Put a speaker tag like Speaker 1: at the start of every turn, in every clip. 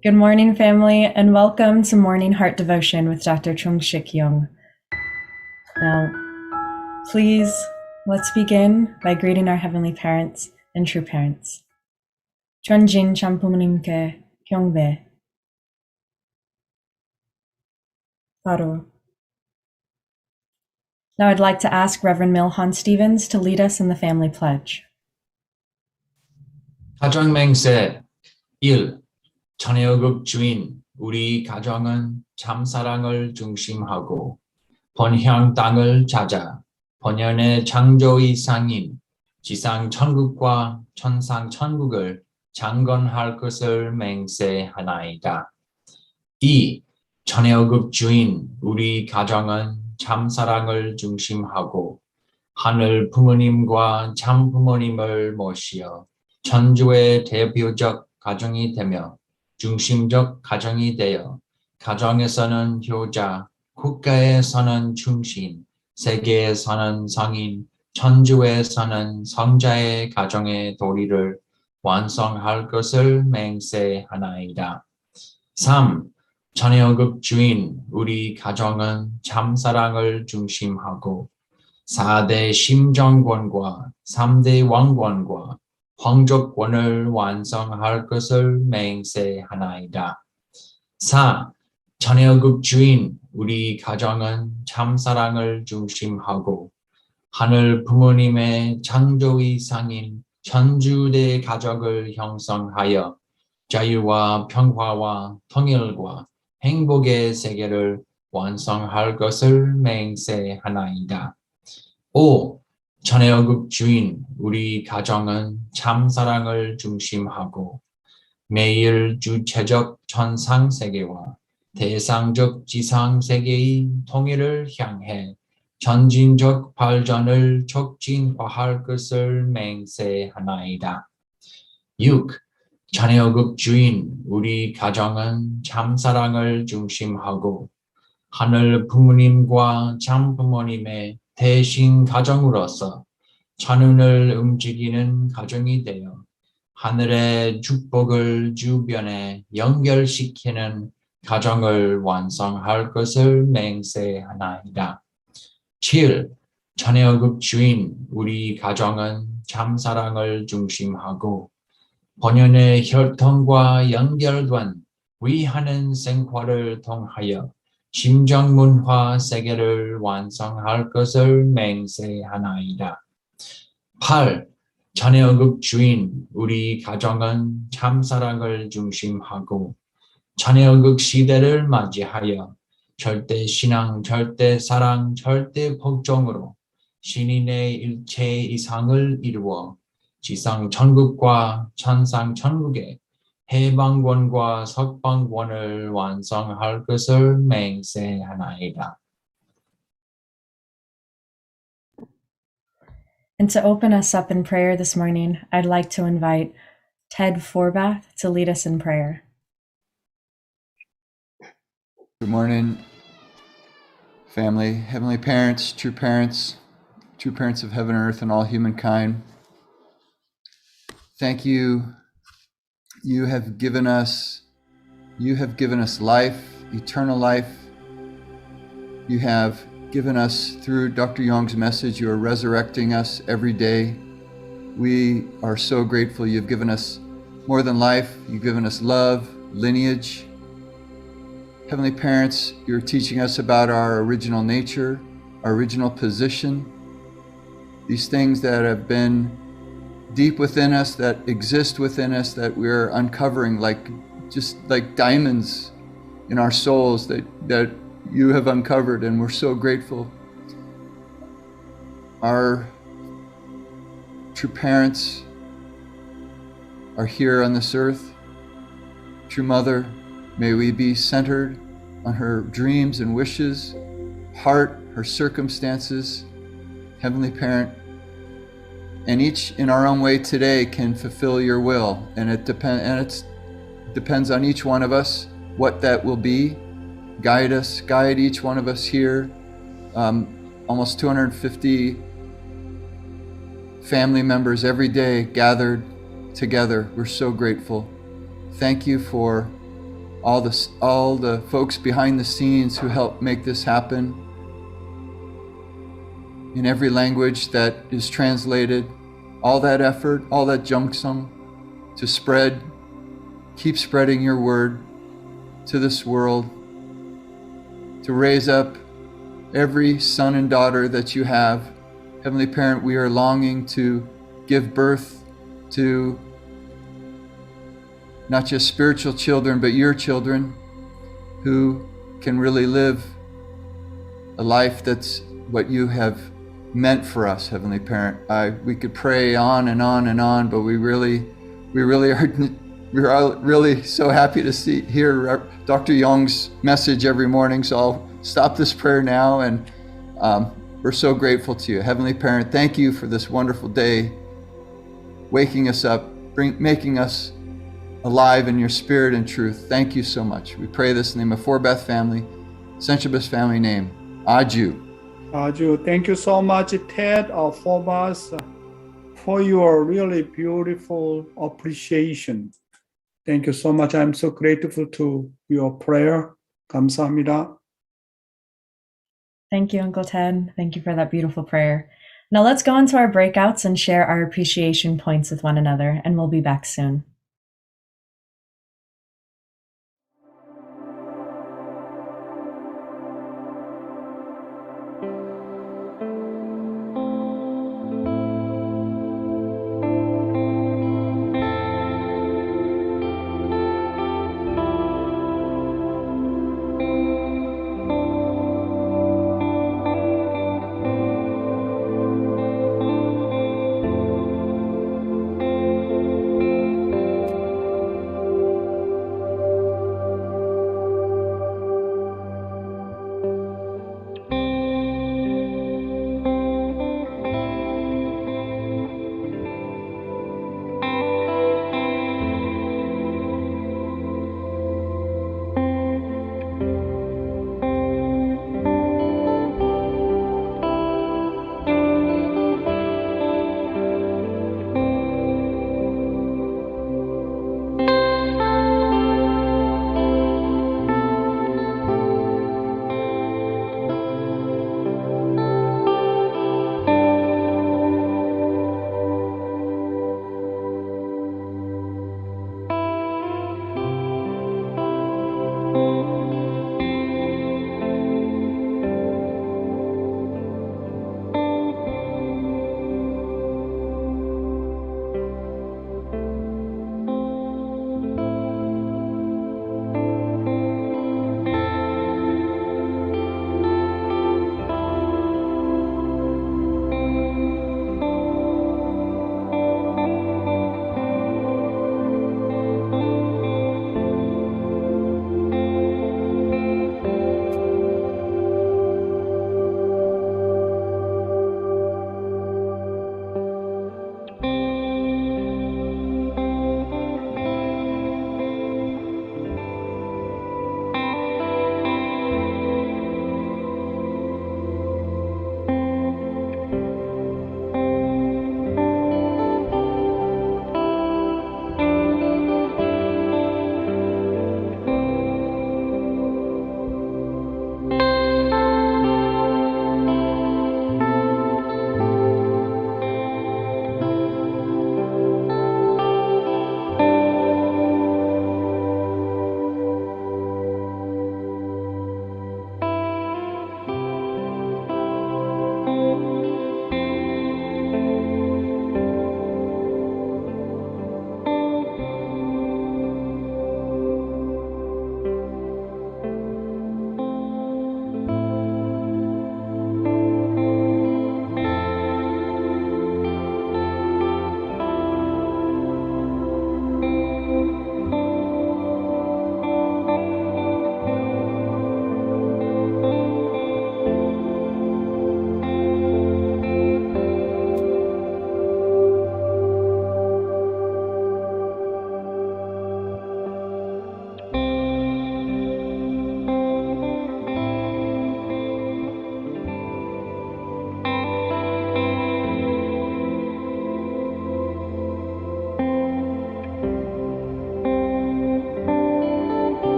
Speaker 1: Good morning, family, and welcome to Morning Heart Devotion with Dr. Chung-Shik Yong. Now, please, let's begin by greeting our Heavenly Parents and True Parents. 전진 참부모님께 경배. 바로. Now I'd like to ask Reverend Milhan Stevens to lead us in the family pledge.
Speaker 2: 가정맹세 1. 천혜의국 주인 우리 가정은 참사랑을 중심하고 번향 땅을 찾아 번연의 창조의 상인 지상 천국과 천상 천국을 창건할 것을 맹세하나이다. 2. 천혜의국 주인 우리 가정은 참사랑을 중심하고 하늘 부모님과 참 부모님을 모시어 천주의 대표적 가정이 되며 중심적 가정이 되어 가정에서는 효자, 국가에서는 충신, 세계에서는 성인, 천주에서는 성자의 가정의 도리를 완성할 것을 맹세하나이다. 3. 천혜의국 주인 우리 가정은 참사랑을 중심하고 4대 심정권과 3대 왕권과 황족권을 완성할 것을 맹세하나이다. 4. 천혜의국 주인 우리 가정은 참사랑을 중심하고 하늘 부모님의 창조의 상인 천주대 가족을 형성하여 자유와 평화와 통일과 행복의 세계를 완성할 것을 맹세하나이다. 5. 천혜의국 주인 우리 가정은 참사랑을 중심하고 매일 주체적 천상세계와 대상적 지상세계의 통일을 향해 전진적 발전을 촉진화할 것을 맹세하나이다. 6. 천혜의국 주인 우리 가정은 참사랑을 중심하고 하늘 부모님과 참 부모님의 대신 가정으로서 천운을 움직이는 가정이 되어 하늘의 축복을 주변에 연결시키는 가정을 완성할 것을 맹세하나이다. 7. 천혜의국 주인 우리 가정은 참사랑을 중심하고 본연의 혈통과 연결된 위하는 생활을 통하여 심정문화 세계를 완성할 것을 맹세하나이다. 8. 천혜의국 주인 우리 가정은 참사랑을 중심하고 천혜의국 시대를 맞이하여 절대신앙, 절대사랑, 절대복종으로 신인의 일체 이상을 이루어 지상 천국과 천상 천국의 해방권과 석방권을 완성할 것을 맹세하나이다.
Speaker 1: And to open us up in prayer this morning, I'd like to invite Ted Forbath to lead us in prayer.
Speaker 3: Good morning, family, heavenly parents, true parents of heaven and earth and all humankind. Thank you. You have given us life, eternal life. You have given us through Dr. Yong's message. You are resurrecting us every day. We are so grateful. You've given us more than life. You've given us love, lineage. Heavenly parents, you're teaching us about our original nature, our original position, these things that have been deep within us, that exist within us, that we're uncovering just like diamonds in our souls that you have uncovered, and we're so grateful. Our true parents are here on this earth. True Mother, may we be centered on her dreams and wishes, heart, her circumstances. Heavenly Parent, and each in our own way today can fulfill your will, and it depends on each one of us what that will be. Guide each one of us here. Almost 250 family members every day gathered together. We're so grateful. Thank you for all the folks behind the scenes who help make this happen in every language that is translated, all that effort, all that jungsum to keep spreading your word to this world, to raise up every son and daughter that you have. Heavenly Parent, we are longing to give birth to not just spiritual children, but your children who can really live a life that's what you have meant for us, Heavenly Parent. We could pray on and on and on, but we really are really so happy to hear Dr. Yong's message every morning. So I'll stop this prayer now, and we're so grateful to you. Heavenly Parent, thank you for this wonderful day, waking us up, making us alive in your spirit and truth. Thank you so much. We pray this in the name of Four Beth family, Sensuous family name, Aju.
Speaker 4: Aju, thank you so much, Ted of Phobos, for your really beautiful appreciation. Thank you so much. I'm so grateful to your prayer. 감사합니다.
Speaker 1: Thank you, Uncle Ted. Thank you for that beautiful prayer. Now let's go into our breakouts and share our appreciation points with one another, and we'll be back soon.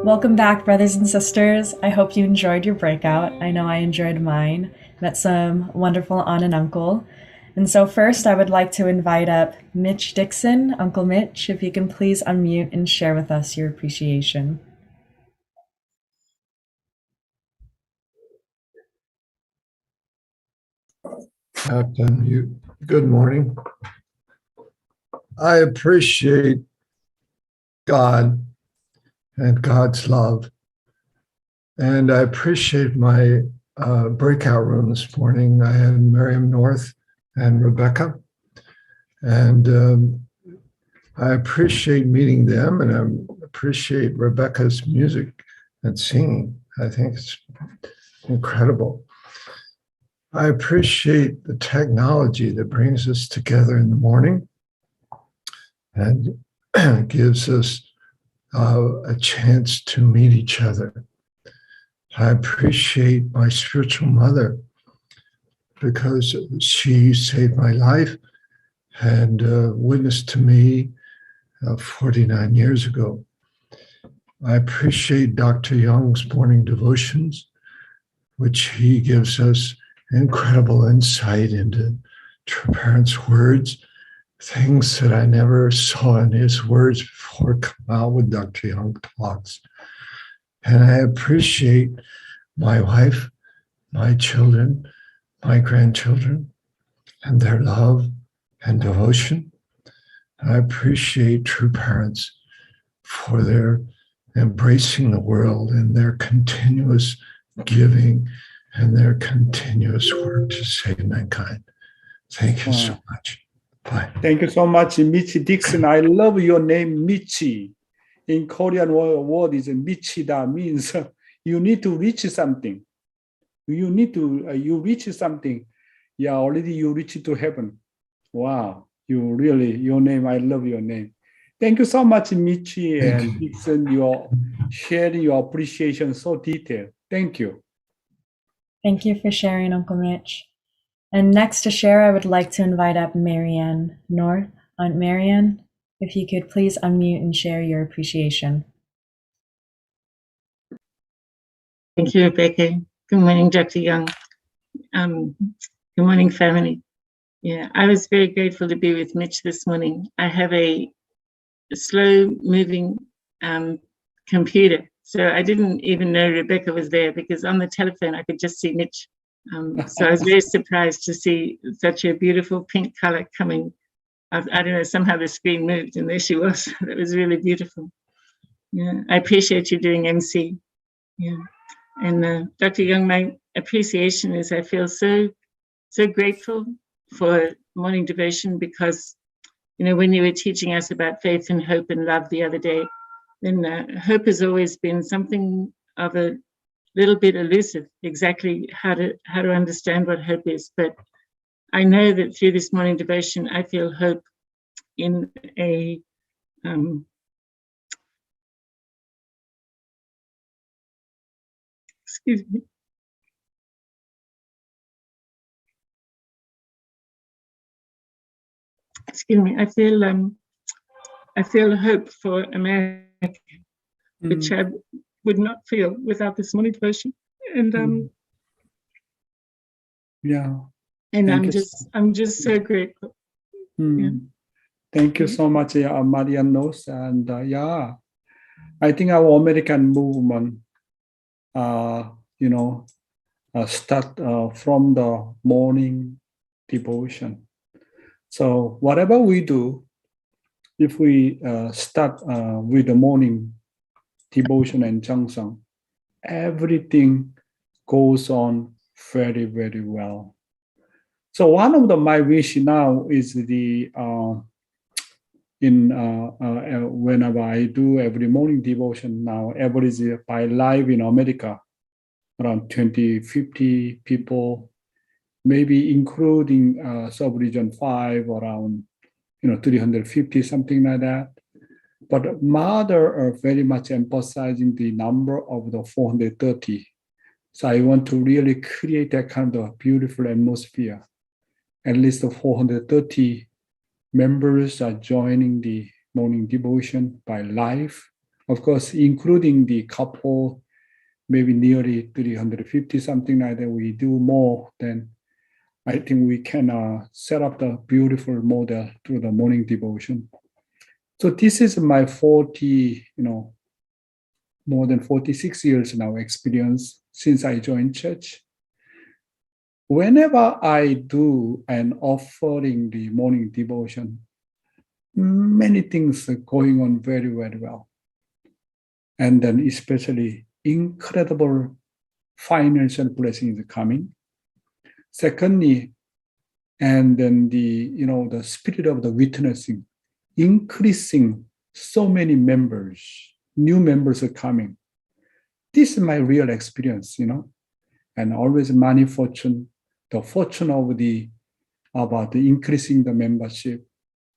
Speaker 1: Welcome back, brothers and sisters. I hope you enjoyed your breakout. I know I enjoyed mine. Met some wonderful aunt and uncle. And so first, I would like to invite up Mitch Dixon. Uncle Mitch, if you can please unmute and share with us your appreciation.
Speaker 5: Captain, good morning. I appreciate God and God's love. And I appreciate my breakout room this morning. I had Miriam North and Rebecca. And I appreciate meeting them, and I appreciate Rebecca's music and singing. I think it's incredible. I appreciate the technology that brings us together in the morning and gives us a chance to meet each other. I appreciate my spiritual mother because she saved my life and witnessed to me 49 years ago. I appreciate Dr. Yong's morning devotions, which he gives us incredible insight into True Parents' words, things that I never saw in his words before come out with Dr. Yong talks. And I appreciate my wife, my children, my grandchildren, and their love and devotion. I appreciate True Parents for their embracing the world and their continuous giving and their continuous work to save mankind. Thank you so much. Bye.
Speaker 4: Thank you so much, Michi Dixon. I love your name, Michi. In Korean word is Michida, means you need to reach something. You need to, you reach something. Yeah, already you reach to heaven. Wow, you really, your name, I love your name. Thank you so much, Michi and Dixon, your sharing your appreciation so detailed. Thank you.
Speaker 1: Thank you for sharing, Uncle Mitch. And next to share, I would like to invite up Marianne North. Aunt Marianne, if you could please unmute and share your appreciation.
Speaker 6: Thank you, Rebecca. Good morning, Dr. Yong. Good morning, family. Yeah, I was very grateful to be with Mitch this morning. I have a slow-moving computer, so I didn't even know Rebecca was there because on the telephone I could just see Mitch. So I was very surprised to see such a beautiful pink color coming. I don't know, somehow the screen moved and there she was. That was really beautiful. Yeah, I appreciate you doing MC. Yeah, and Dr. Yong, my appreciation is I feel so grateful for morning devotion because, you know, when you were teaching us about faith and hope and love the other day, then hope has always been something of a little bit elusive, exactly how to understand what hope is. But I know that through this morning devotion, I feel hope in a excuse me. Excuse me. I feel hope for America, which I would not feel without this morning devotion. And
Speaker 4: yeah.
Speaker 6: And I'm just so grateful. Yeah.
Speaker 4: Thank you so much, Marianos. And yeah, I think our American movement, start from the morning devotion. So whatever we do, if we start with the morning devotion and Jeongseong, everything goes on very, very well. So one of my wish now is whenever I do every morning devotion now, average by live in America, around 50 people, maybe including sub-region 5, around 350, something like that. But Mother are very much emphasizing the number of the 430. So I want to really create that kind of beautiful atmosphere. At least 430 members are joining the morning devotion by live Of course, including the couple, maybe nearly 350, something like that. We do more than I think we can set up the beautiful model through the morning devotion. So this is my 40, more than 46 years now experience since I joined church. Whenever I do an offering the morning devotion, many things are going on very, very well. And then especially incredible financial blessings coming. Secondly, and then the spirit of the witnessing, increasing so many members, new members are coming. This is my real experience, and always money fortune, the fortune of about the increasing the membership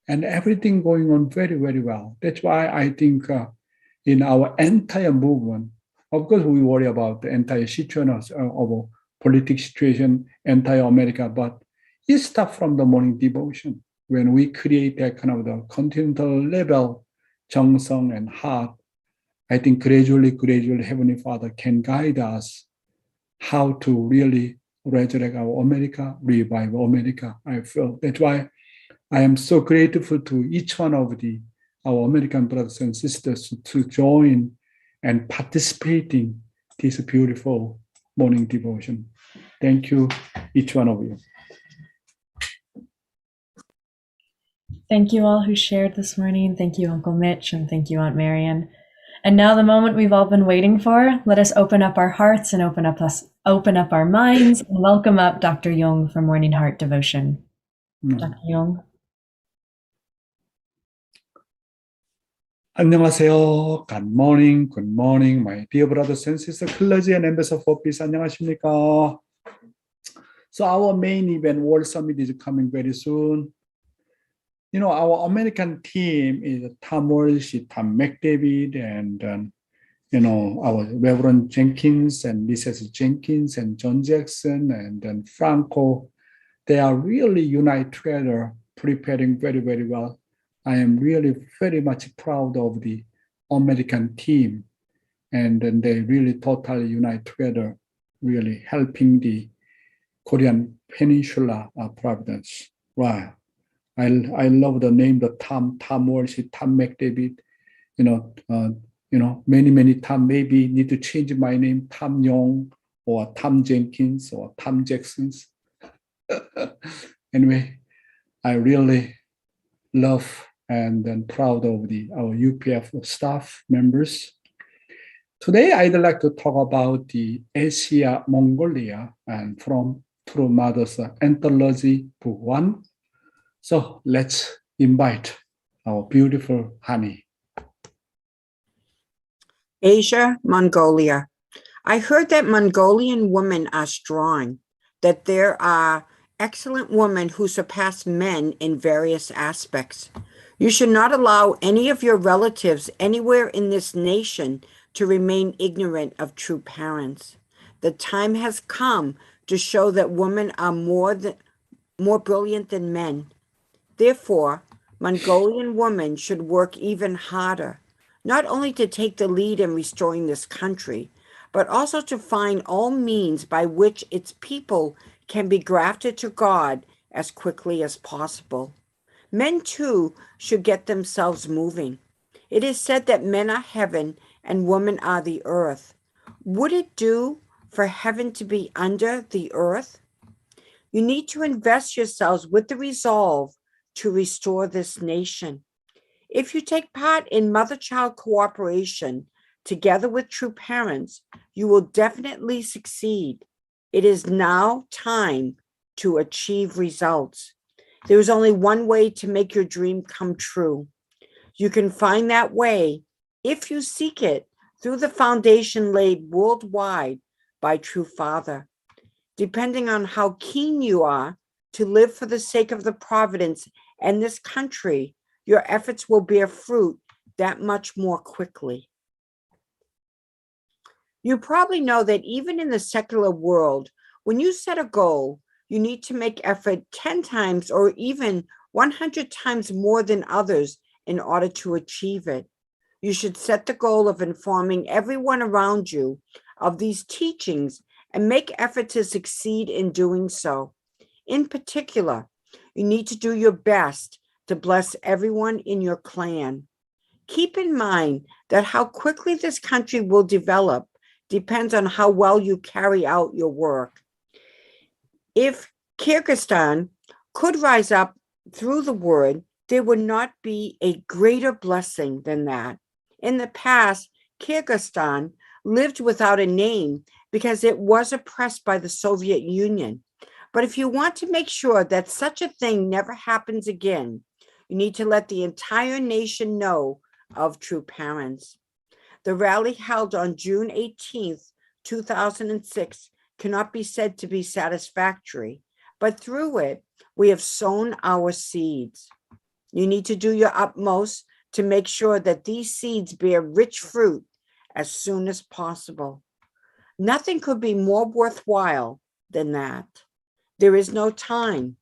Speaker 4: and everything going on very, very well. That's why I think in our entire movement, of course, we worry about the entire situation of political situation, entire America, but it starts from the morning devotion. When we create that kind of the continental level, 정성 and heart, I think gradually, Heavenly Father can guide us how to really resurrect our America, revive America. I feel that's why I am so grateful to each one of our American brothers and sisters to join and participating this beautiful morning devotion. Thank you, each one of you.
Speaker 1: Thank you all who shared this morning. Thank you, Uncle Mitch, and thank you, Aunt Marian. And now the moment we've all been waiting for. Let us open up our hearts and open up our minds and welcome up Dr. Yong for Morning Heart Devotion. Dr. Yong.
Speaker 4: 안녕하세요. Good morning, my dear brothers and sisters, clergy and ambassador for peace. 안녕하십니까? So our main event, World Summit, is coming very soon. Our American team is Tom Walsh, Tom McDavid, and our Reverend Jenkins and Mrs. Jenkins and John Jackson and then Franco. They are really united together, preparing very, very well. I am really very much proud of the American team, and then they really totally unite together, really helping the Korean Peninsula province. Wow. I love the name, the Tom Walsh, Tom McDavid, many Tom, maybe need to change my name, Tom Yong or Tom Jenkins or Tom Jacksons. Anyway, I really love and then proud of our UPF staff members. Today, I'd like to talk about the Asia, Mongolia, and from True Mother's Anthology, Book 1. So let's invite our beautiful Honey.
Speaker 7: Asia, Mongolia. I heard that Mongolian women are strong, that there are excellent women who surpass men in various aspects. You should not allow any of your relatives anywhere in this nation to remain ignorant of true parents. The time has come to show that women are more brilliant than men. Therefore, Mongolian women should work even harder, not only to take the lead in restoring this country, but also to find all means by which its people can be grafted to God as quickly as possible. Men, too, should get themselves moving. It is said that men are heaven and women are the earth. Would it do for heaven to be under the earth? You need to invest yourselves with the resolve to restore this nation. If you take part in mother-child cooperation together with true parents, you will definitely succeed. It is now time to achieve results. There is only one way to make your dream come true. You can find that way if you seek it through the foundation laid worldwide by True Father. Depending on how keen you are to live for the sake of the providence and this country, your efforts will bear fruit that much more quickly. You probably know that even in the secular world, when you set a goal, you need to make effort 10 times or even 100 times more than others in order to achieve it. You should set the goal of informing everyone around you of these teachings and make effort to succeed in doing so. In particular, you need to do your best to bless everyone in your clan. Keep in mind that how quickly this country will develop depends on how well you carry out your work. If Kyrgyzstan could rise up through the word, there would not be a greater blessing than that. In the past, Kyrgyzstan lived without a name because it was oppressed by the Soviet Union. But if you want to make sure that such a thing never happens again, you need to let the entire nation know of True Parents. The rally held on June 18th, 2006 cannot be said to be satisfactory, but through it, we have sown our seeds. You need to do your utmost to make sure that these seeds bear rich fruit as soon as possible. Nothing could be more worthwhile than that. There is no time.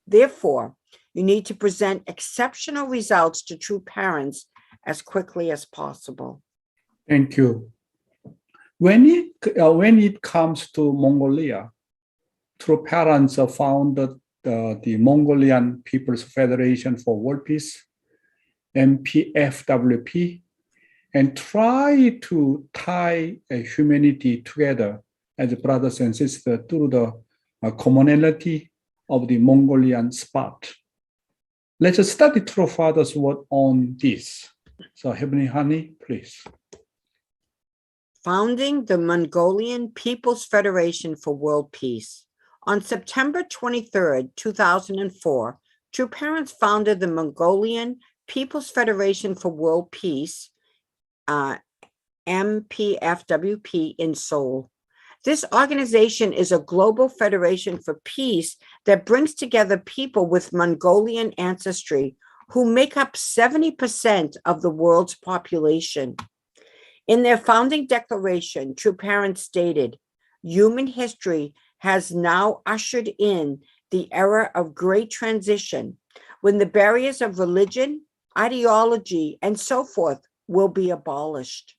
Speaker 7: Therefore, you need to present exceptional results to True Parents as quickly as possible.
Speaker 4: Thank you. When it comes to Mongolia, True Parents founded the Mongolian People's Federation for World Peace, MPFWP, and try to tie humanity together as brothers and sisters through the commonality of the Mongolian spot. Let's study True Father's word on this. So Heavenly Honey, please.
Speaker 7: Founding the Mongolian People's Federation for World Peace. On September 23rd, 2004, True Parents founded the Mongolian People's Federation for World Peace, MPFWP, in Seoul. This organization is a global federation for peace that brings together people with Mongolian ancestry who make up 70% of the world's population. In their founding declaration, True Parents stated, "Human history has now ushered in the era of great transition when the barriers of religion, ideology, and so forth will be abolished.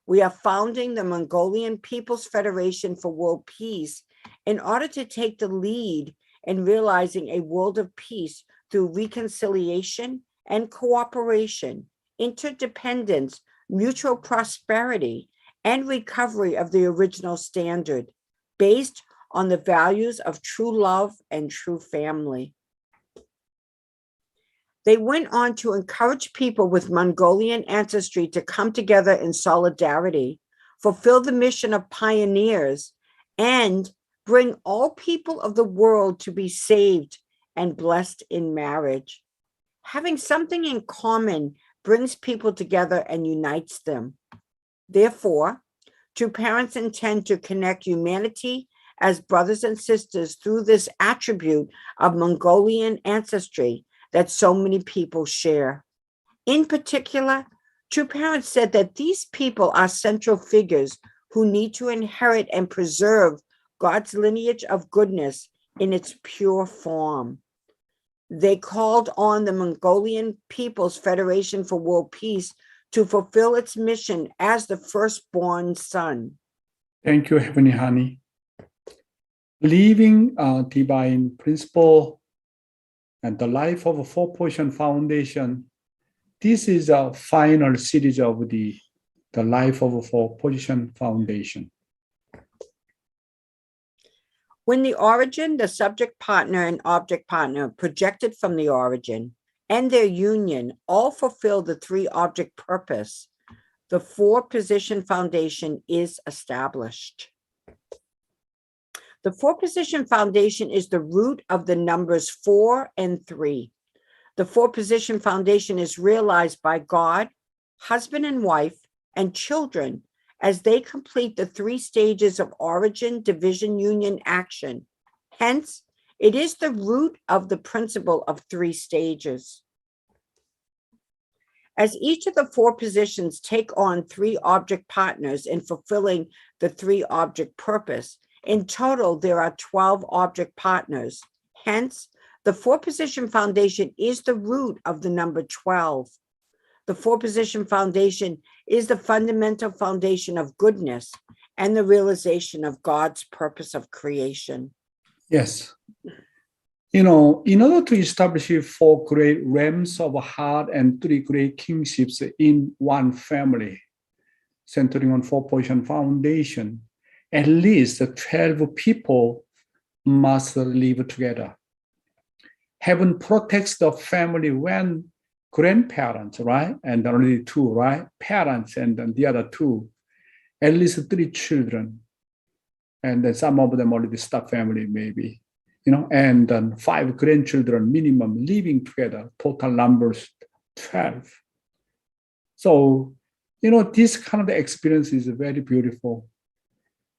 Speaker 7: We are founding the Mongolian People's Federation for World Peace in order to take the lead in realizing a world of peace through reconciliation and cooperation, interdependence, mutual prosperity, and recovery of the original standard, based on the values of true love and true family." They went on to encourage people with Mongolian ancestry to come together in solidarity, fulfill the mission of pioneers, and bring all people of the world to be saved and blessed in marriage. Having something in common brings people together and unites them. Therefore, True Parents intend to connect humanity as brothers and sisters through this attribute of Mongolian ancestry that so many people share. In particular, True Parents said that these people are central figures who need to inherit and preserve God's lineage of goodness in its pure form. They called on the Mongolian People's Federation for World Peace to fulfill its mission as the firstborn son.
Speaker 4: Thank you, Heavenly Honey. Living Divine Principle and the Life of a Four-Portion Foundation. This is a final series of the Life of a Four-Portion Foundation.
Speaker 7: When the origin, the subject partner, and object partner projected from the origin and their union all fulfill the three object purpose, the four-position foundation is established. The four-position foundation is the root of the numbers 4 and 3. The four-position foundation is realized by God, husband and wife, and children as they complete the 3 stages of origin, division, union, action. Hence, it is the root of the principle of 3 stages. As each of the 4 positions take on 3 object partners in fulfilling the 3 object purpose, in total, there are 12 object partners. Hence, the 4-position foundation is the root of the number 12. The the four-position foundation is the fundamental foundation of goodness and the realization of God's purpose of creation.
Speaker 4: Yes. In order to establish 4 great realms of heart and 3 great kingships in one family, centering on 4-position foundation, at least 12 people must live together. Heaven protects the family when grandparents, right? And only 2, right? Parents and then the other 2, at least 3 children. And then some of them already start family maybe, and then 5 grandchildren minimum living together, total numbers 12. So, this kind of experience is very beautiful.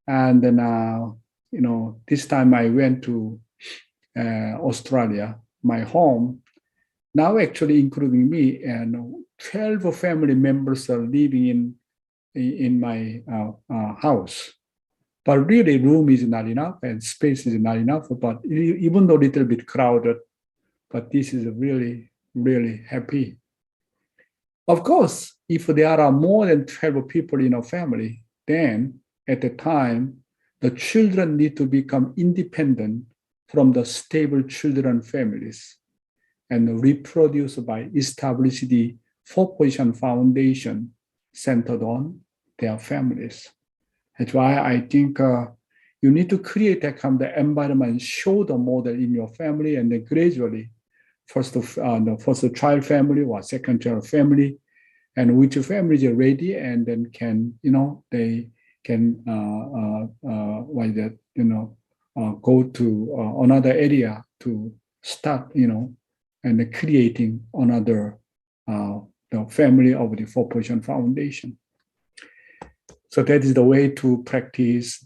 Speaker 4: And then, this time I went to Australia, my home, now actually including me, and 12 family members are living in my house. But really room is not enough and space is not enough, but even though a little bit crowded, but this is really, really happy. Of course, if there are more than 12 people in a family, then at the time, the children need to become independent from the stable children families and reproduce by establishing the 4-position foundation centered on their families. That's why I think you need to create that kind of environment, show the model in your family, and then gradually, first child family or second child family, and which families are ready, and then they can go to another area to start, and creating another the family of the 4-position foundation. So that is the way to practice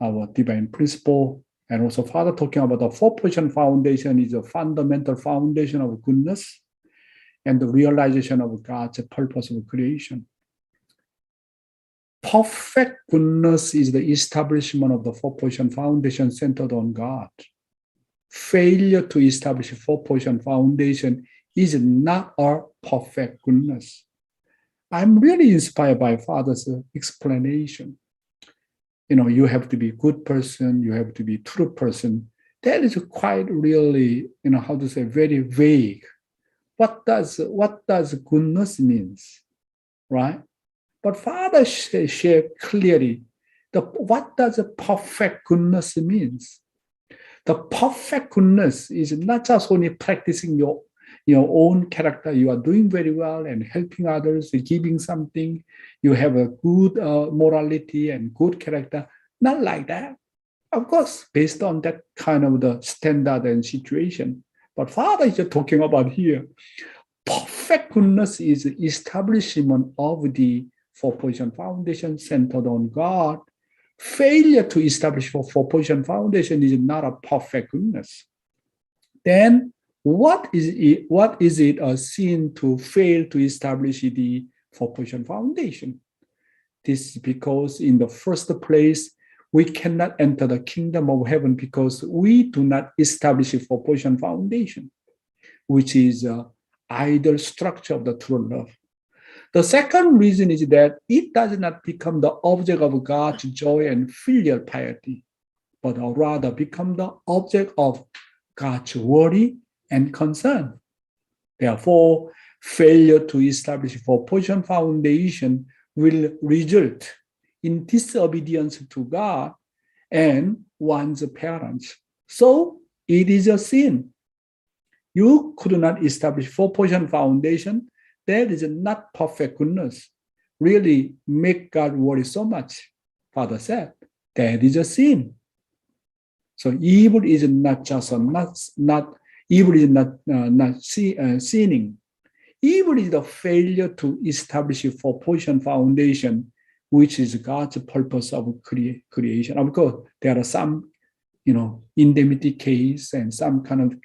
Speaker 4: our divine principle. And also Father talking about the 4-position foundation is a fundamental foundation of goodness and the realization of God's purpose of creation. Perfect goodness is the establishment of the 4-position foundation centered on God. Failure to establish a 4-position foundation is not a perfect goodness. I'm really inspired by Father's explanation. You have to be a good person, you have to be a true person. That is quite really, very vague. What does goodness means, right? But Father shared clearly what does a perfect goodness means. The perfect goodness is not just only practicing your own character. You are doing very well and helping others, giving something. You have a good morality and good character. Not like that. Of course, based on that kind of the standard and situation. But Father is talking about here. Perfect goodness is establishment of the 4-position foundation centered on God. Failure to establish 4-position foundation is not a perfect goodness. Then what is it a sin to fail to establish the 4-position foundation? This is because in the first place, we cannot enter the kingdom of heaven because we do not establish a 4-position foundation, which is an ideal structure of the true love. The second reason is that it does not become the object of God's joy and filial piety, but rather become the object of God's worry and concern. Therefore, failure to establish a 4-position foundation will result in disobedience to God and one's parents. So it is a sin. You could not establish 4-position foundation. That is not perfect goodness. Really make God worry so much. Father said, that is a sin. So evil is not just evil is not sinning. Evil is the failure to establish a 4-position foundation, which is God's purpose of creation. Of course, there are some, indemnity case and some kind of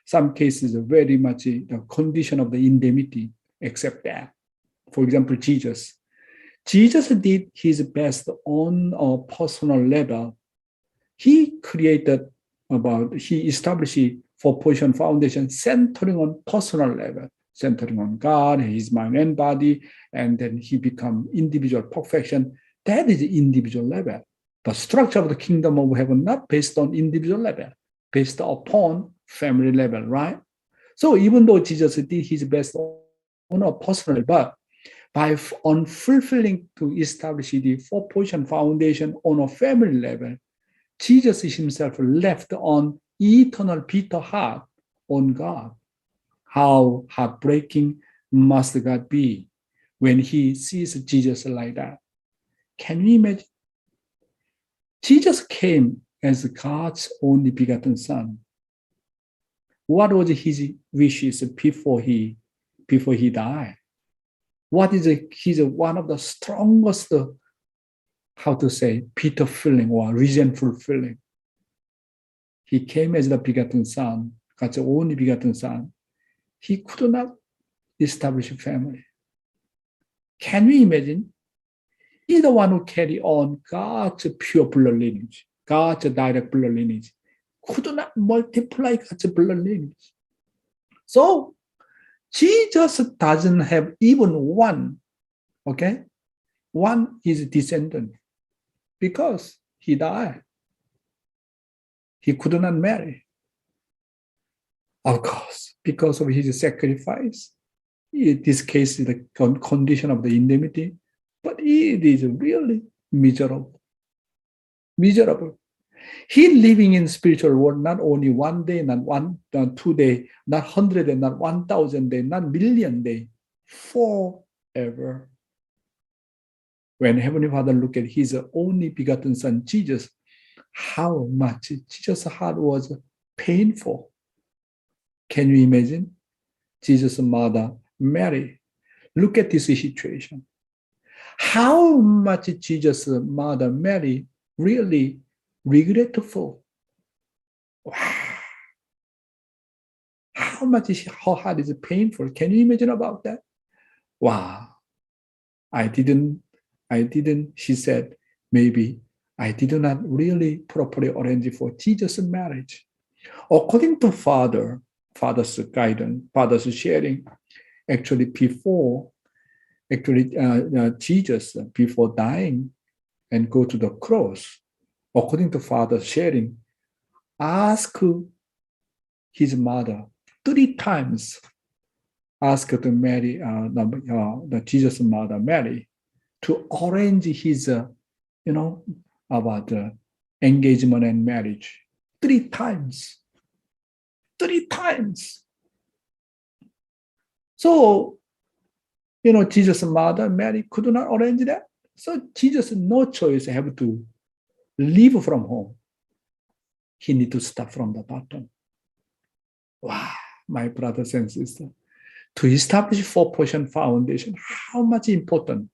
Speaker 4: some cases are very much the condition of the indemnity, except that. For example, Jesus did his best on a personal level. He established 4-position foundation centering on personal level. centering on God, his mind and body, and then he become individual perfection. That is the individual level. The structure of the kingdom of heaven not based on individual level, based upon family level, right? So even though Jesus did his best on a personal level, but by fulfilling to establish the four-portion foundation on a family level, Jesus himself left on eternal bitter heart on God. How heartbreaking must God be when he sees Jesus like that? Can you imagine? Jesus came as God's only begotten Son. What was his wishes before he died? What is his one of the strongest, how to say, bitter feeling or resentful feeling? He came as the begotten Son, God's only begotten Son. He could not establish a family. Can we imagine? He's the one who carried on God's pure blood lineage, God's direct blood lineage, could not multiply God's blood lineage. So Jesus doesn't have even one, okay? One is descendant because he died. He could not marry. Of course, because of his sacrifice. In this case is the condition of the indemnity, but it is really miserable. Miserable. He living in spiritual world not only one day, not 2 days, not 100 and not 1,000 days, not million days, forever. When Heavenly Father look at his only begotten Son, Jesus, how much Jesus' heart was painful. Can you imagine? Jesus' mother, Mary, look at this situation. How much Jesus' mother, Mary, really regretful. Wow. How much her heart is painful. Can you imagine about that? Wow. I didn't, she said, maybe I did not really properly arrange for Jesus' marriage. According to Father's guidance, Father's sharing, actually Jesus, before dying and go to the cross, according to Father's sharing, ask his mother 3 times, ask to Mary, the Jesus' mother, Mary, to arrange his, about engagement and marriage. 3 times. 3 times. So, Jesus' mother, Mary, could not arrange that. So Jesus, no choice, have to leave from home. He need to start from the bottom. Wow, my brothers and sisters. To establish 4-portion foundation, how much important?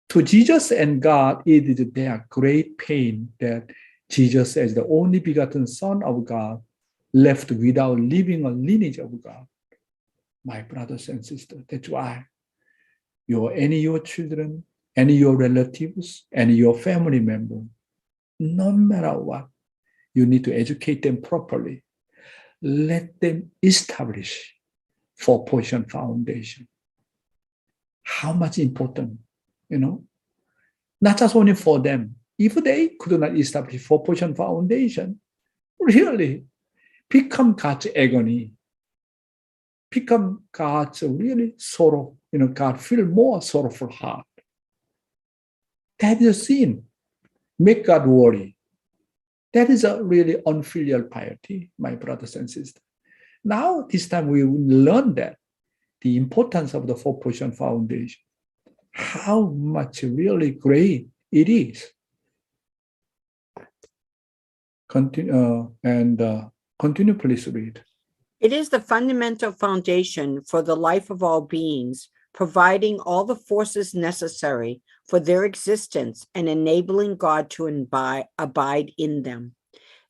Speaker 4: To Jesus and God, it is their great pain that Jesus, as the only begotten Son of God, left without leaving a lineage of God. My brothers and sisters, that's why your children, any your relatives, any your family member, no matter what, you need to educate them properly. Let them establish 4-portion foundation. How much important, not just only for them. If they could not establish 4-portion foundation, really become God's agony, become God's really sorrow, God feel more sorrowful heart. That is a sin. Make God worry. That is a really unfilial piety, my brothers and sisters. Now, this time we learn that the importance of the 4-portion foundation, how much really great it is. Continue, please read.
Speaker 7: It is the fundamental foundation for the life of all beings, providing all the forces necessary for their existence and enabling God to abide in them.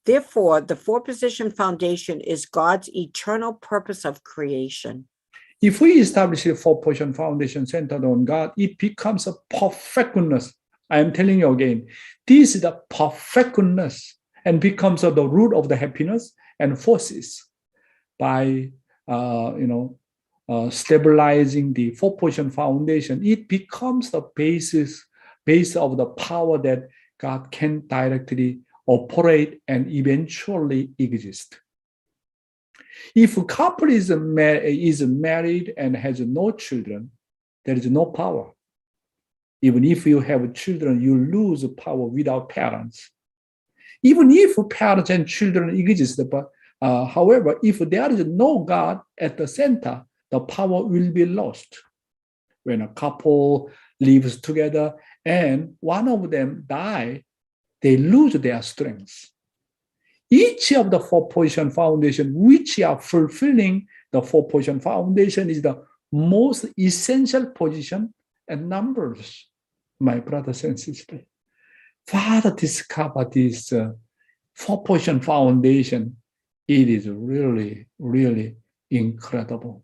Speaker 7: Therefore, the 4-position foundation is God's eternal purpose of creation.
Speaker 4: If we establish a 4-portion foundation centered on God, it becomes a perfect goodness. I am telling you again, this is the perfect goodness and becomes the root of the happiness and forces by stabilizing the four-portion foundation, it becomes the base of the power that God can directly operate and eventually exist. If a couple is married and has no children, there is no power. Even if you have children, you lose power without parents. Even if parents and children exist, but however, if there is no God at the center, the power will be lost. When a couple lives together and one of them dies, they lose their strength. Each of the four-portion foundation, which are fulfilling the four-portion foundation, is the most essential position and numbers, my brothers and sisters. Father discovered this four-portion foundation. It is really, really incredible.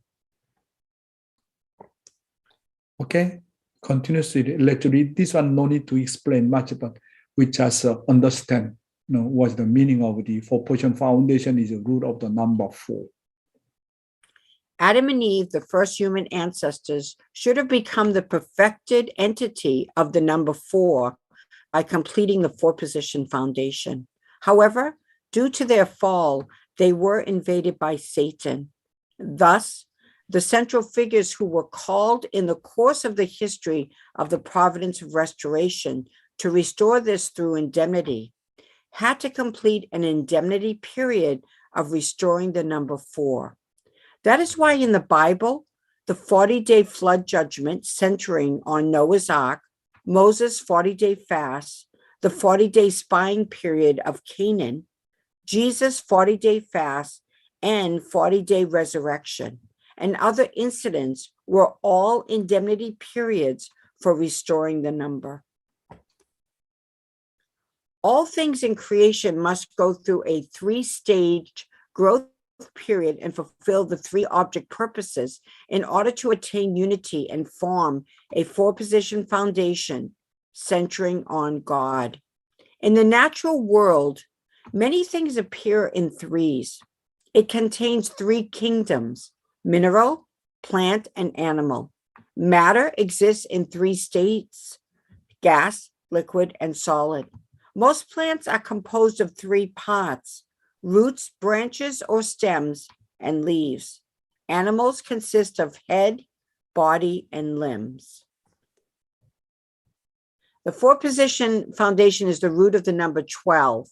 Speaker 4: Okay, continuously, let's read this one. No need to explain much, but we just understand what's the meaning of the four-portion foundation is the root of the number 4.
Speaker 7: Adam and Eve, the first human ancestors, should have become the perfected entity of the number 4 by completing the four-position foundation. However, due to their fall, they were invaded by Satan. Thus, the central figures who were called in the course of the history of the providence of restoration to restore this through indemnity had to complete an indemnity period of restoring the number 4. That is why in the Bible, the 40-day flood judgment centering on Noah's Ark, Moses' 40-day fast, the 40-day spying period of Canaan, Jesus' 40-day fast, and 40-day resurrection, and other incidents were all indemnity periods for restoring the number. All things in creation must go through a 3-stage growth period and fulfill the 3 object purposes in order to attain unity and form a 4-position foundation centering on God. In the natural world, many things appear in 3s. It contains 3 kingdoms: mineral, plant, and animal. Matter exists in 3 states: gas, liquid, and solid. Most plants are composed of 3 parts: roots, branches or stems, and leaves. Animals consist of head, body, and limbs. The 4-position foundation is the root of the number 12.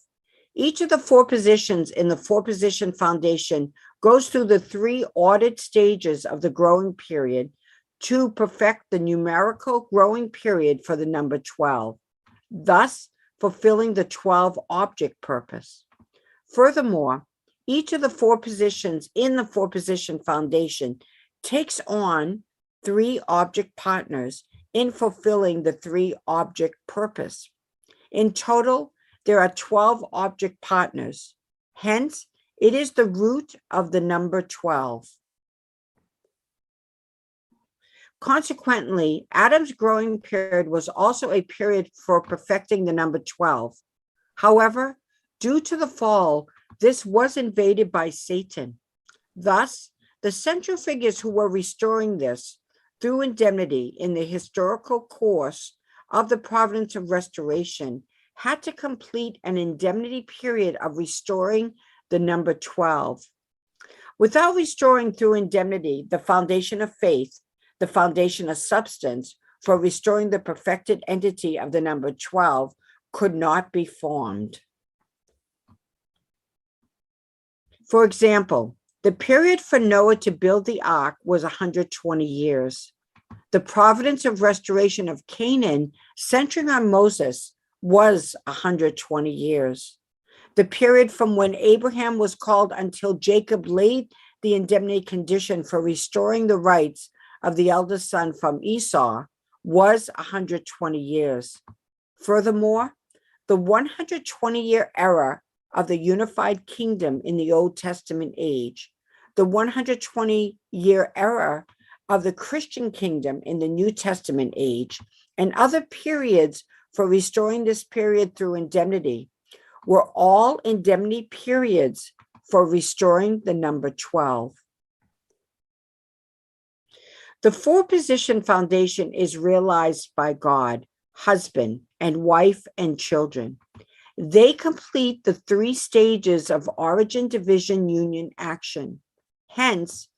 Speaker 7: Each of the 4 positions in the 4-position foundation goes through the 3 ordered stages of the growing period to perfect the numerical growing period for the number 12, thus fulfilling the 12 object purpose. Furthermore, each of the 4 positions in the 4-position foundation takes on 3 object partners in fulfilling the 3 object purpose. In total, there are 12 object partners. Hence, it is the root of the number 12. Consequently, Adam's growing period was also a period for perfecting the number 12. However, due to the fall, this was invaded by Satan. Thus, the central figures who were restoring this through indemnity in the historical course of the providence of restoration had to complete an indemnity period of restoring the number 12. Without restoring through indemnity the foundation of faith, the foundation of substance for restoring the perfected entity of the number 12 could not be formed. For example, the period for Noah to build the ark was 120 years. The providence of restoration of Canaan, centering on Moses, was 120 years. The period from when Abraham was called until Jacob laid the indemnity condition for restoring the rights of the eldest son from Esau was 120 years. Furthermore, the 120-year era of the unified kingdom in the Old Testament age, the 120-year era of the Christian kingdom in the New Testament age, and other periods for restoring this period through indemnity were all indemnity periods for restoring the number 12. The four-position foundation is realized by God, husband and wife and children. They complete the three stages of origin, division, union, action. Hence,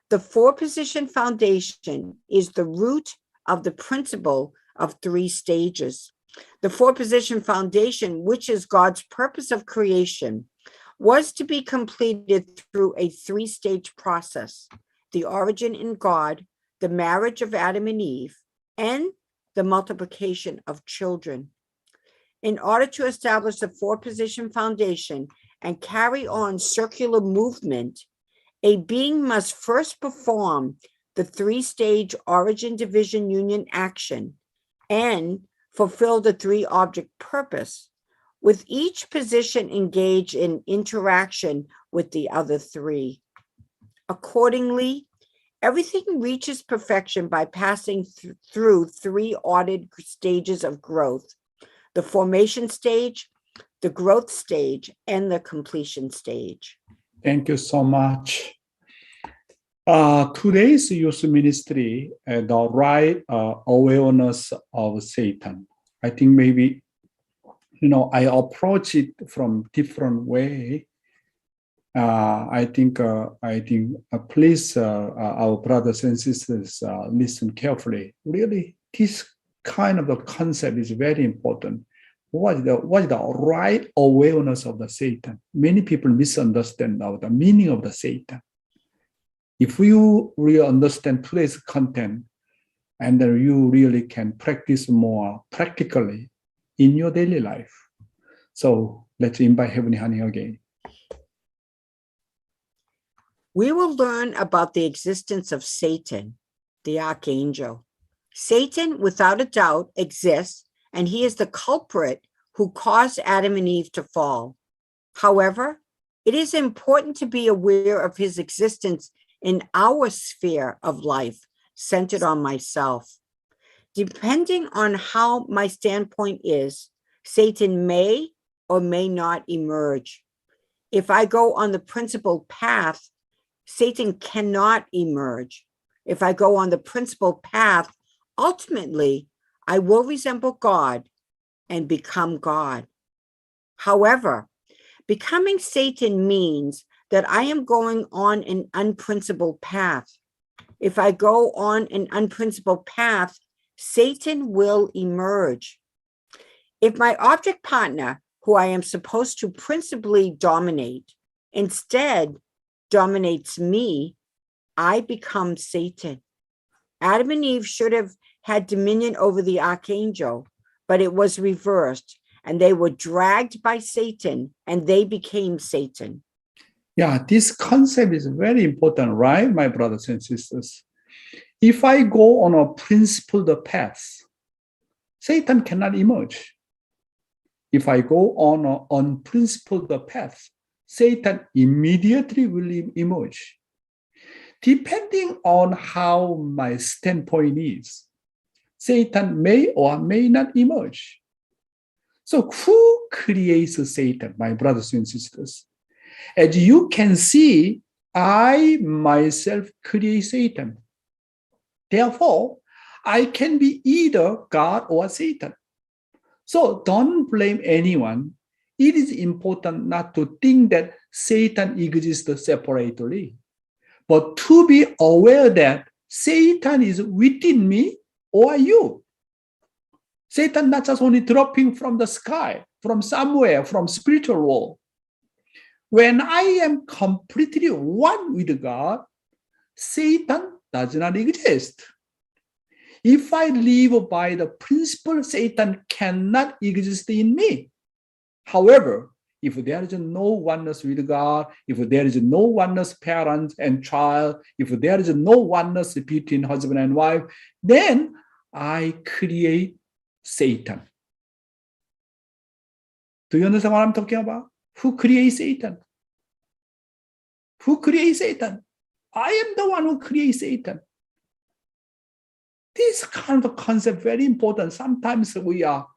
Speaker 7: the four-position foundation is the root of the principle of three stages. The four-position foundation, which is God's purpose of creation, was to be completed through a three-stage process: the origin in God, the marriage of Adam and Eve, and the multiplication of children. In order to establish the four-position foundation and carry on circular movement, a being must first perform the three-stage origin, division, union, action, and fulfill the three-object purpose, with each position engaged in interaction with the other three. Accordingly, everything reaches perfection by passing through three ordered stages of growth: the formation stage, the growth stage, and the completion stage.
Speaker 4: Thank you so much. Today's youth ministry, the right awareness of Satan. I think maybe, I approach it from different way. I think please, our brothers and sisters, listen carefully. Really, this kind of a concept is very important. What is the right awareness of the Satan? Many people misunderstand the meaning of the Satan. If you really understand today's content, and then you really can practice more practically in your daily life. So let's invite Heavenly Honey again.
Speaker 7: We will learn about the existence of Satan, the archangel. Satan, without a doubt, exists, and he is the culprit who caused Adam and Eve to fall. However, it is important to be aware of his existence in our sphere of life, centered on myself. Depending on how my standpoint is, Satan may or may not emerge. If I go on the principled path, Satan cannot emerge. If I go on the principled path, ultimately, I will resemble God and become God. However, becoming Satan means that I am going on an unprincipled path. If I go on an unprincipled path, Satan will emerge. If my object partner, who I am supposed to principally dominate, instead dominates me, I become Satan. Adam and Eve should have had dominion over the archangel, but it was reversed, and they were dragged by Satan, and they became Satan.
Speaker 4: Yeah, this concept is very important, right, my brothers and sisters? If I go on a principled path, Satan cannot emerge. If I go on an unprincipled path, Satan immediately will emerge. Depending on how my standpoint is, Satan may or may not emerge. So who creates Satan, my brothers and sisters? As you can see, I myself create Satan. Therefore, I can be either God or Satan. So don't blame anyone. It is important not to think that Satan exists separately, but to be aware that Satan is within me or you. Satan not just only dropping from the sky, from somewhere, from spiritual world. When I am completely one with God, Satan does not exist. If I live by the principle, Satan cannot exist in me. However, if there is no oneness with God, if there is no oneness parent and child, if there is no oneness between husband and wife, then I create Satan. Do you understand what I'm talking about? Who creates Satan? Who creates Satan? I am the one who creates Satan. This kind of concept very important. Sometimes we are,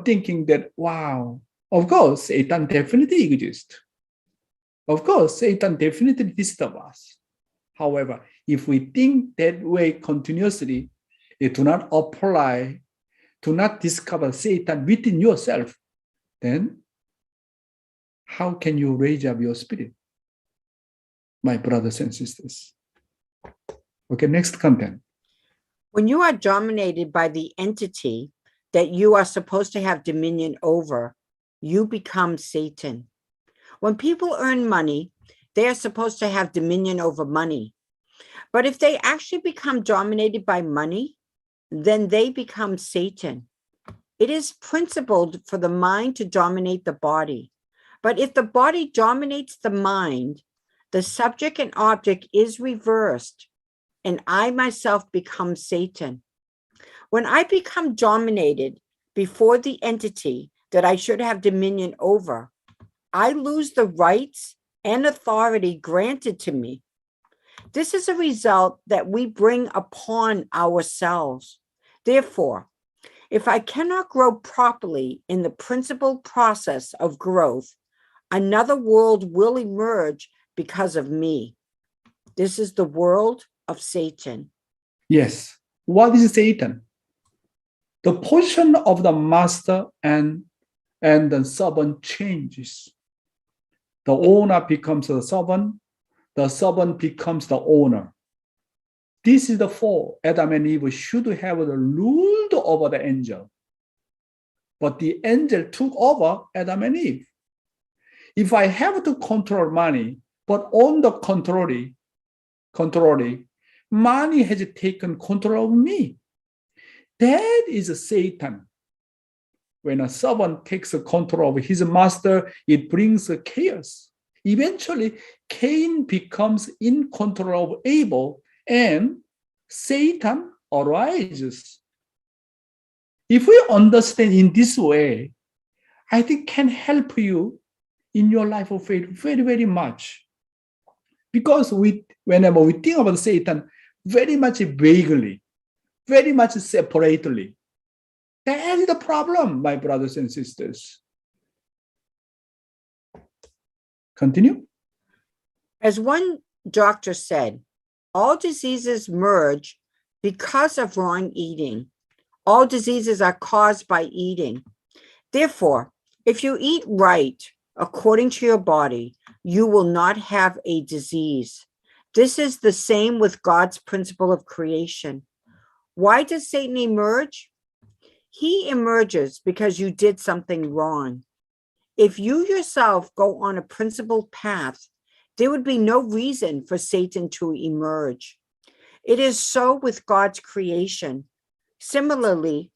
Speaker 4: thinking that, wow, of course, Satan definitely exists. Of course, Satan definitely disturbs us. However, if we think that way continuously, you do not apply, do not discover Satan within yourself, then how can you raise up your spirit, my brothers and sisters? Okay, next content.
Speaker 7: When you are dominated by the entity that you are supposed to have dominion over, you become Satan. When people earn money, they are supposed to have dominion over money. But if they actually become dominated by money, then they become Satan. It is principled for the mind to dominate the body. But if the body dominates the mind, the subject and object is reversed, and I myself become Satan. When I become dominated before the entity that I should have dominion over, I lose the rights and authority granted to me. This is a result that we bring upon ourselves. Therefore, if I cannot grow properly in the principled process of growth, another world will emerge because of me. This is the world of Satan.
Speaker 4: Yes. What is Satan? The position of the master and the servant changes. The owner becomes the servant becomes the owner. This is the fall. Adam and Eve should have ruled over the angel. But the angel took over Adam and Eve. If I have to control money, but on the contrary, money has taken control of me. That is Satan. When a servant takes control of his master, it brings chaos. Eventually, Cain becomes in control of Abel, and Satan arises. If we understand in this way, I think can help you in your life of faith very, very much. Because whenever we think about Satan, very much vaguely, very much separately, that is the problem, my brothers and sisters. Continue.
Speaker 7: As one doctor said, all diseases merge because of wrong eating. All diseases are caused by eating. Therefore, if you eat right according to your body, you will not have a disease. This is the same with God's principle of creation. Why does Satan emerge? He emerges because you did something wrong. If you yourself go on a principled path, there would be no reason for Satan to emerge. It is so with God's creation. Similarly,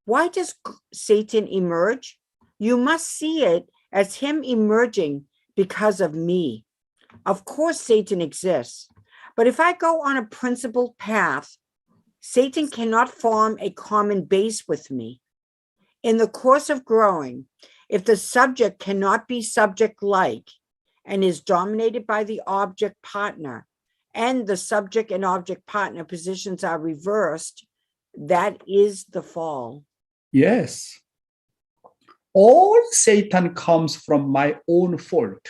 Speaker 7: why does Satan emerge? You must see it as him emerging because of me. Of course, Satan exists. But if I go on a principled path, Satan cannot form a common base with me. In the course of growing, if the subject cannot be subject-like and is dominated by the object partner, and the subject and object partner positions are reversed, that is the fall.
Speaker 4: Yes. All Satan comes from my own fault.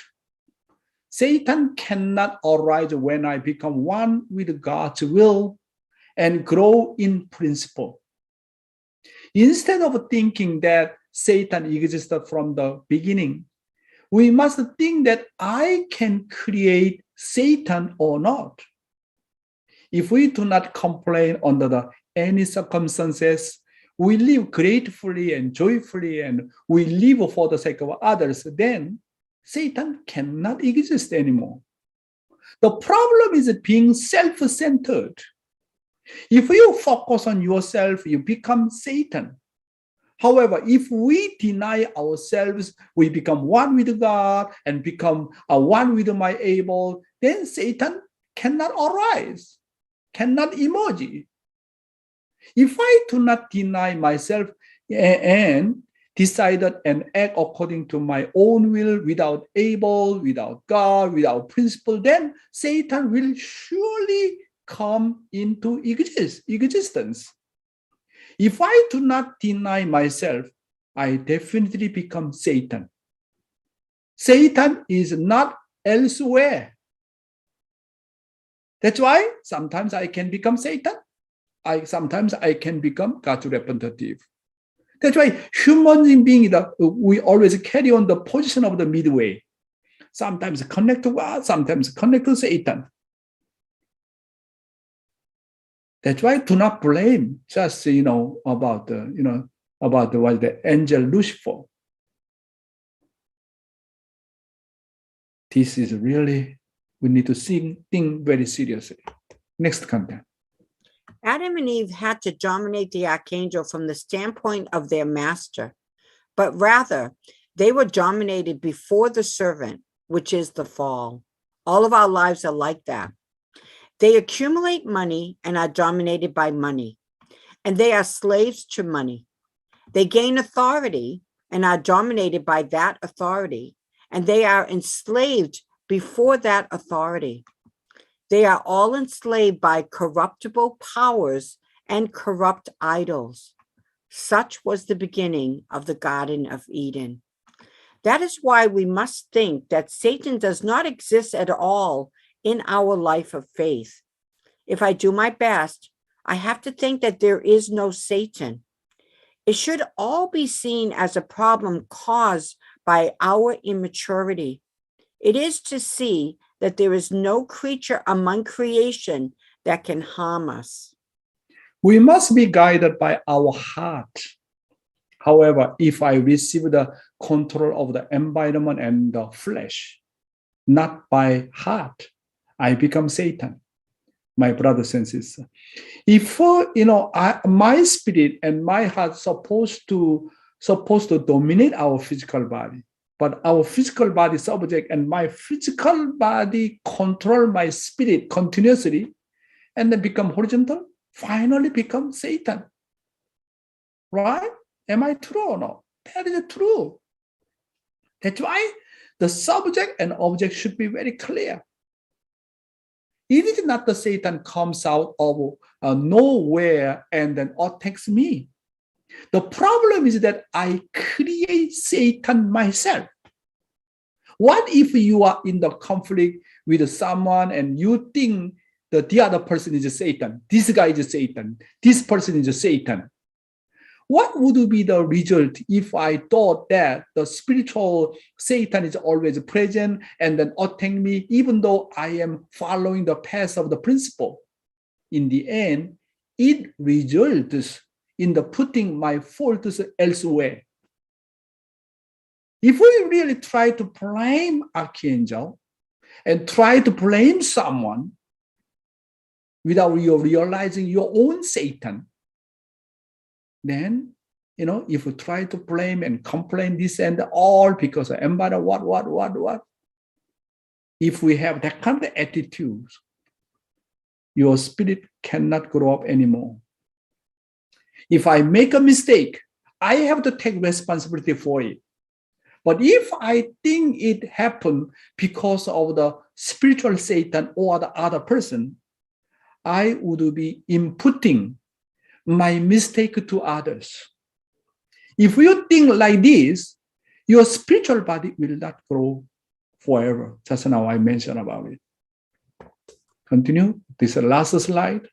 Speaker 4: Satan cannot arise when I become one with God's will and grow in principle. Instead of thinking that Satan existed from the beginning, we must think that I can create Satan or not. If we do not complain under any circumstances, we live gratefully and joyfully, and we live for the sake of others, then Satan cannot exist anymore. The problem is being self-centered. If you focus on yourself, you become Satan. However, if we deny ourselves, we become one with God and become one with my able, then Satan cannot arise, cannot emerge. If I do not deny myself and decided and act according to my own will, without able, without God, without principle, then Satan will surely come into existence. If I do not deny myself, I definitely become Satan. Satan is not elsewhere. That's why sometimes I can become Satan. Sometimes I can become God's representative. That's why human being, we always carry on the position of the midway. Sometimes connect to God, sometimes connect to Satan. That's why do not blame just about the angel Lucifer. This is really, we need to think very seriously. Next content.
Speaker 7: Adam and Eve had to dominate the archangel from the standpoint of their master, but rather they were dominated before the servant, which is the fall. All of our lives are like that. They accumulate money and are dominated by money, and they are slaves to money. They gain authority and are dominated by that authority, and they are enslaved before that authority. They are all enslaved by corruptible powers and corrupt idols. Such was the beginning of the Garden of Eden. That is why we must think that Satan does not exist at all in our life of faith. If I do my best, I have to think that there is no Satan. It should all be seen as a problem caused by our immaturity. It is to see that there is no creature among creation that can harm us.
Speaker 4: We must be guided by our heart. However, if I receive the control of the environment and the flesh, not by heart, I become Satan. My brothers and sisters, if my spirit and my heart supposed to dominate our physical body, but our physical body subject and my physical body control my spirit continuously, and then become horizontal, finally become Satan. Right? Am I true or not? That is true. That's why the subject and object should be very clear. It is not the Satan comes out of nowhere and then attacks me. The problem is that I create Satan myself. What if you are in the conflict with someone and you think that the other person is Satan? This guy is Satan. This person is Satan. What would be the result if I thought that the spiritual Satan is always present and then attack me, even though I am following the path of the principle? In the end, it results in the putting my faults elsewhere. If we really try to blame Archangel and try to blame someone without you realizing your own Satan, then, if you try to blame and complain this and all because of environment, what? If we have that kind of attitude, your spirit cannot grow up anymore. If I make a mistake, I have to take responsibility for it. But if I think it happened because of the spiritual Satan or the other person, I would be inputting my mistake to others. If you think like this, your spiritual body will not grow forever. Just now I mentioned about it. Continue. This is the last slide.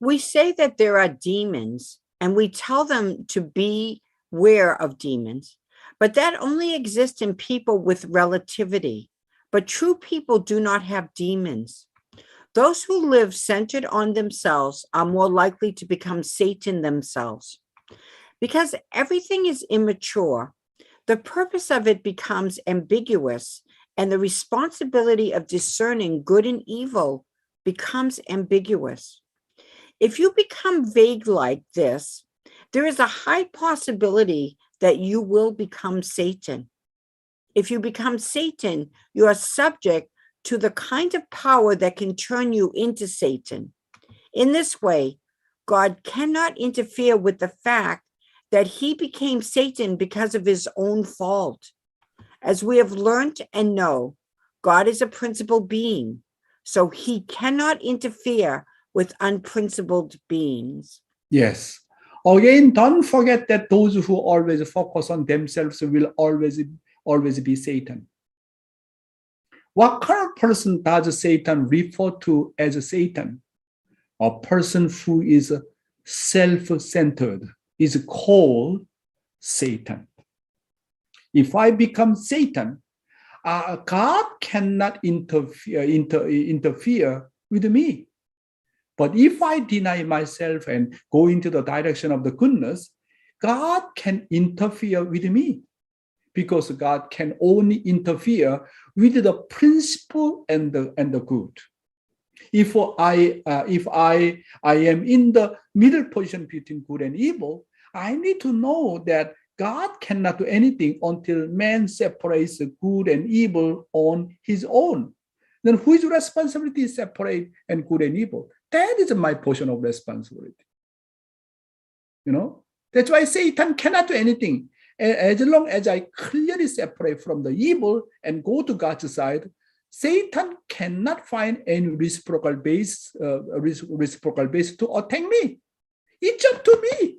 Speaker 7: We say that there are demons, and we tell them to beware of demons, but that only exists in people with relativity. But true people do not have demons. Those who live centered on themselves are more likely to become Satan themselves. Because everything is immature, the purpose of it becomes ambiguous, and the responsibility of discerning good and evil becomes ambiguous. If you become vague like this, there is a high possibility that you will become Satan. If you become Satan, you are subject to the kind of power that can turn you into Satan. In this way, God cannot interfere with the fact that he became Satan because of his own fault. As we have learned and know, God is a principled being, so he cannot interfere with unprincipled beings.
Speaker 4: Yes. Again, don't forget that those who always focus on themselves will always be Satan. What kind of person does Satan refer to as Satan? A person who is self-centered is called Satan. If I become Satan, God cannot interfere with me. But if I deny myself and go into the direction of the goodness, God can interfere with me, because God can only interfere with the principle and the good. If I am in the middle position between good and evil, I need to know that God cannot do anything until man separates the good and evil on his own. Then whose responsibility is separate and good and evil? That is my portion of responsibility. That's why Satan cannot do anything. As long as I clearly separate from the evil and go to God's side, Satan cannot find any reciprocal base to attack me. It's up to me.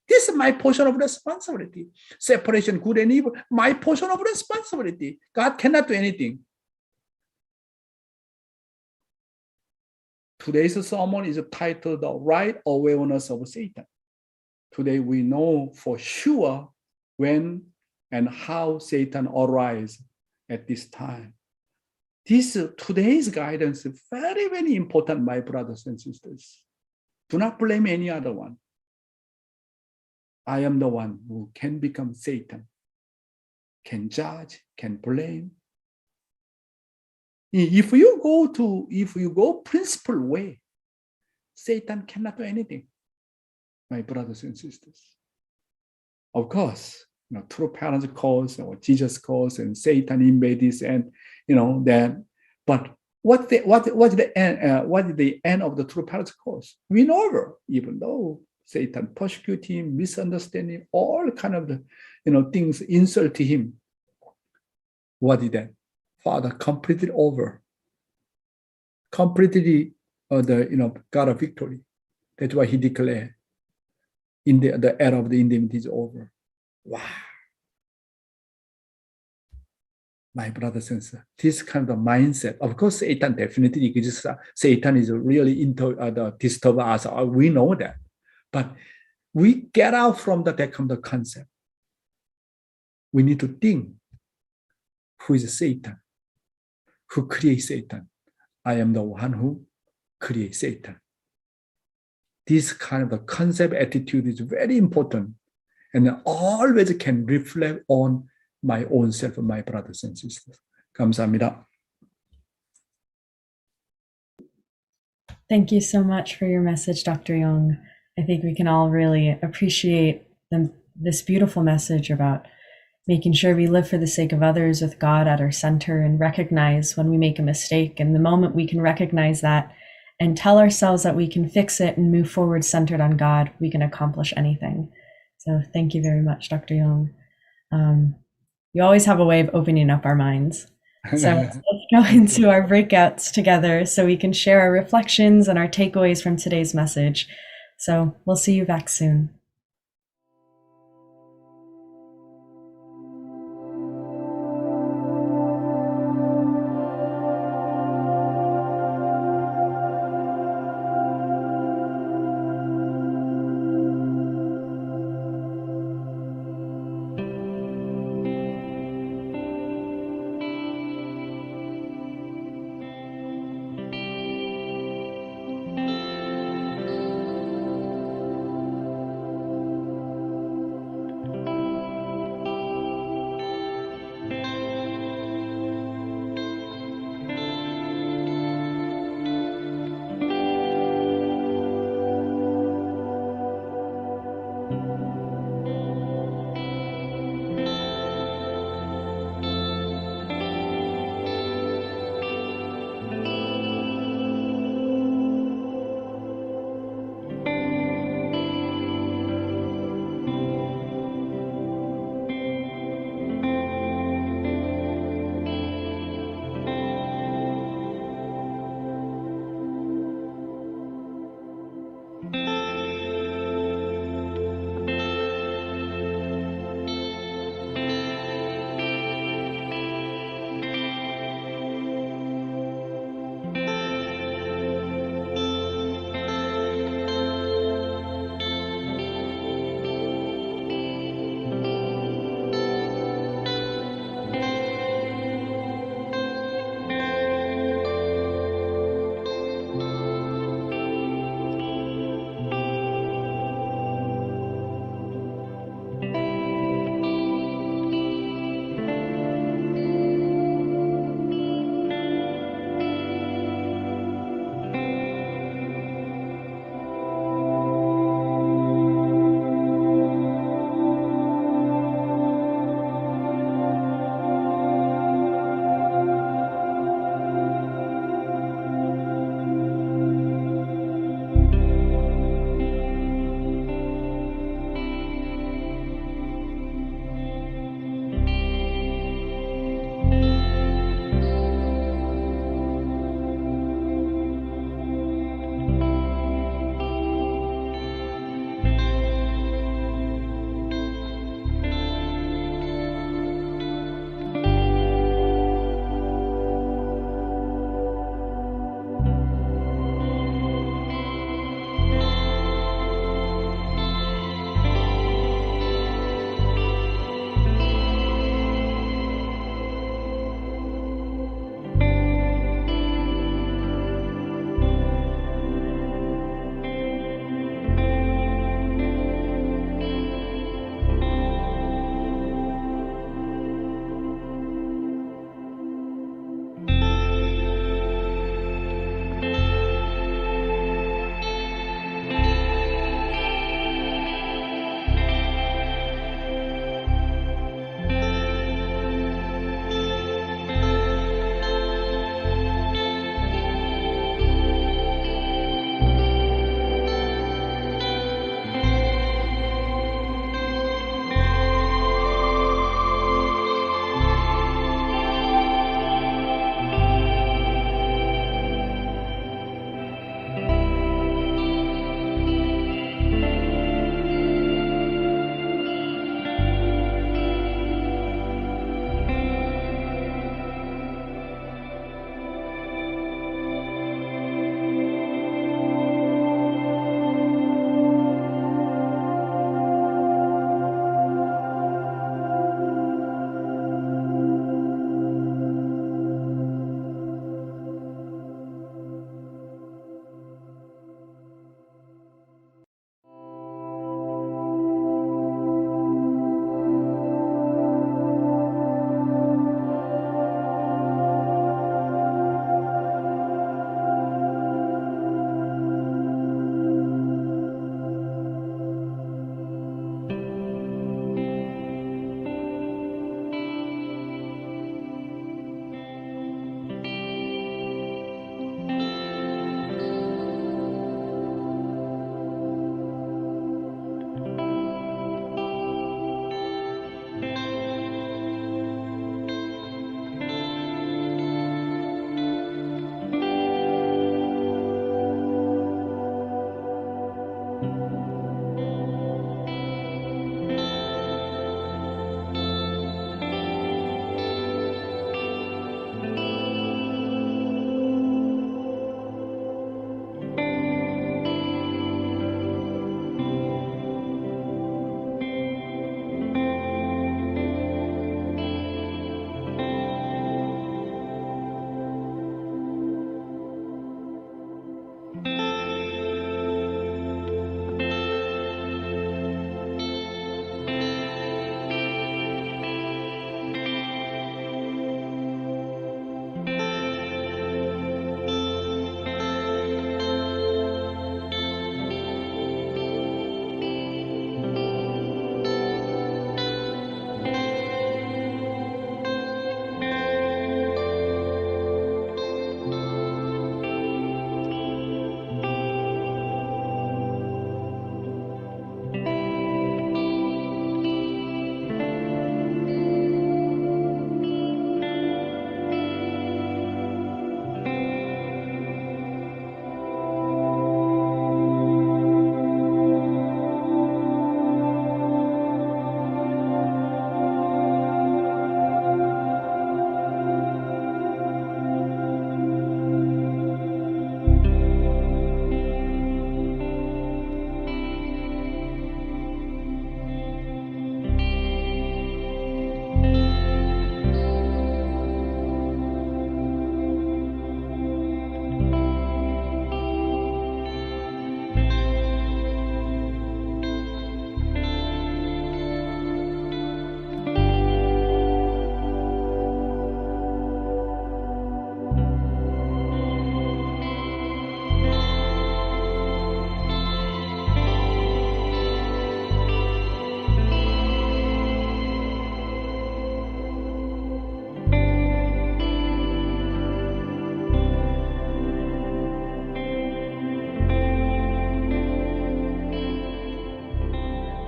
Speaker 4: This is my portion of responsibility. Separation, good and evil, my portion of responsibility. God cannot do anything. Today's sermon is titled The Right Awareness of Satan. Today we know for sure when and how Satan arises at this time. Today's guidance is very, very important, my brothers and sisters. Do not blame any other one. I am the one who can become Satan, can judge, can blame. If you go principle way, Satan cannot do anything, my brothers and sisters. Of course, true parents cause, or Jesus cause, and Satan invades, and that. But what is the end of the true parents cause? We know, even though Satan persecute him, misunderstanding, all kind of things, insult to him. What is that? Father completed over. Completely got a victory. That's why he declared in the era of the indemnity is over. Wow. My brothers and sisters, this kind of mindset. Of course, Satan definitely exists. Satan is really into disturb us. We know that. But we get out from that kind of concept. We need to think, who is Satan? Who creates Satan? I am the one who creates Satan. This kind of a concept attitude is very important, and always can reflect on my own self, my brothers and sisters. 감사합니다.
Speaker 1: Thank you so much for your message, Dr. Yong. I think we can all really appreciate this beautiful message about making sure we live for the sake of others with God at our center, and recognize when we make a mistake. And the moment we can recognize that and tell ourselves that we can fix it and move forward centered on God, we can accomplish anything. So thank you very much, Dr. Yong. You always have a way of opening up our minds. So let's go into our breakouts together so we can share our reflections and our takeaways from today's message. So we'll see you back soon.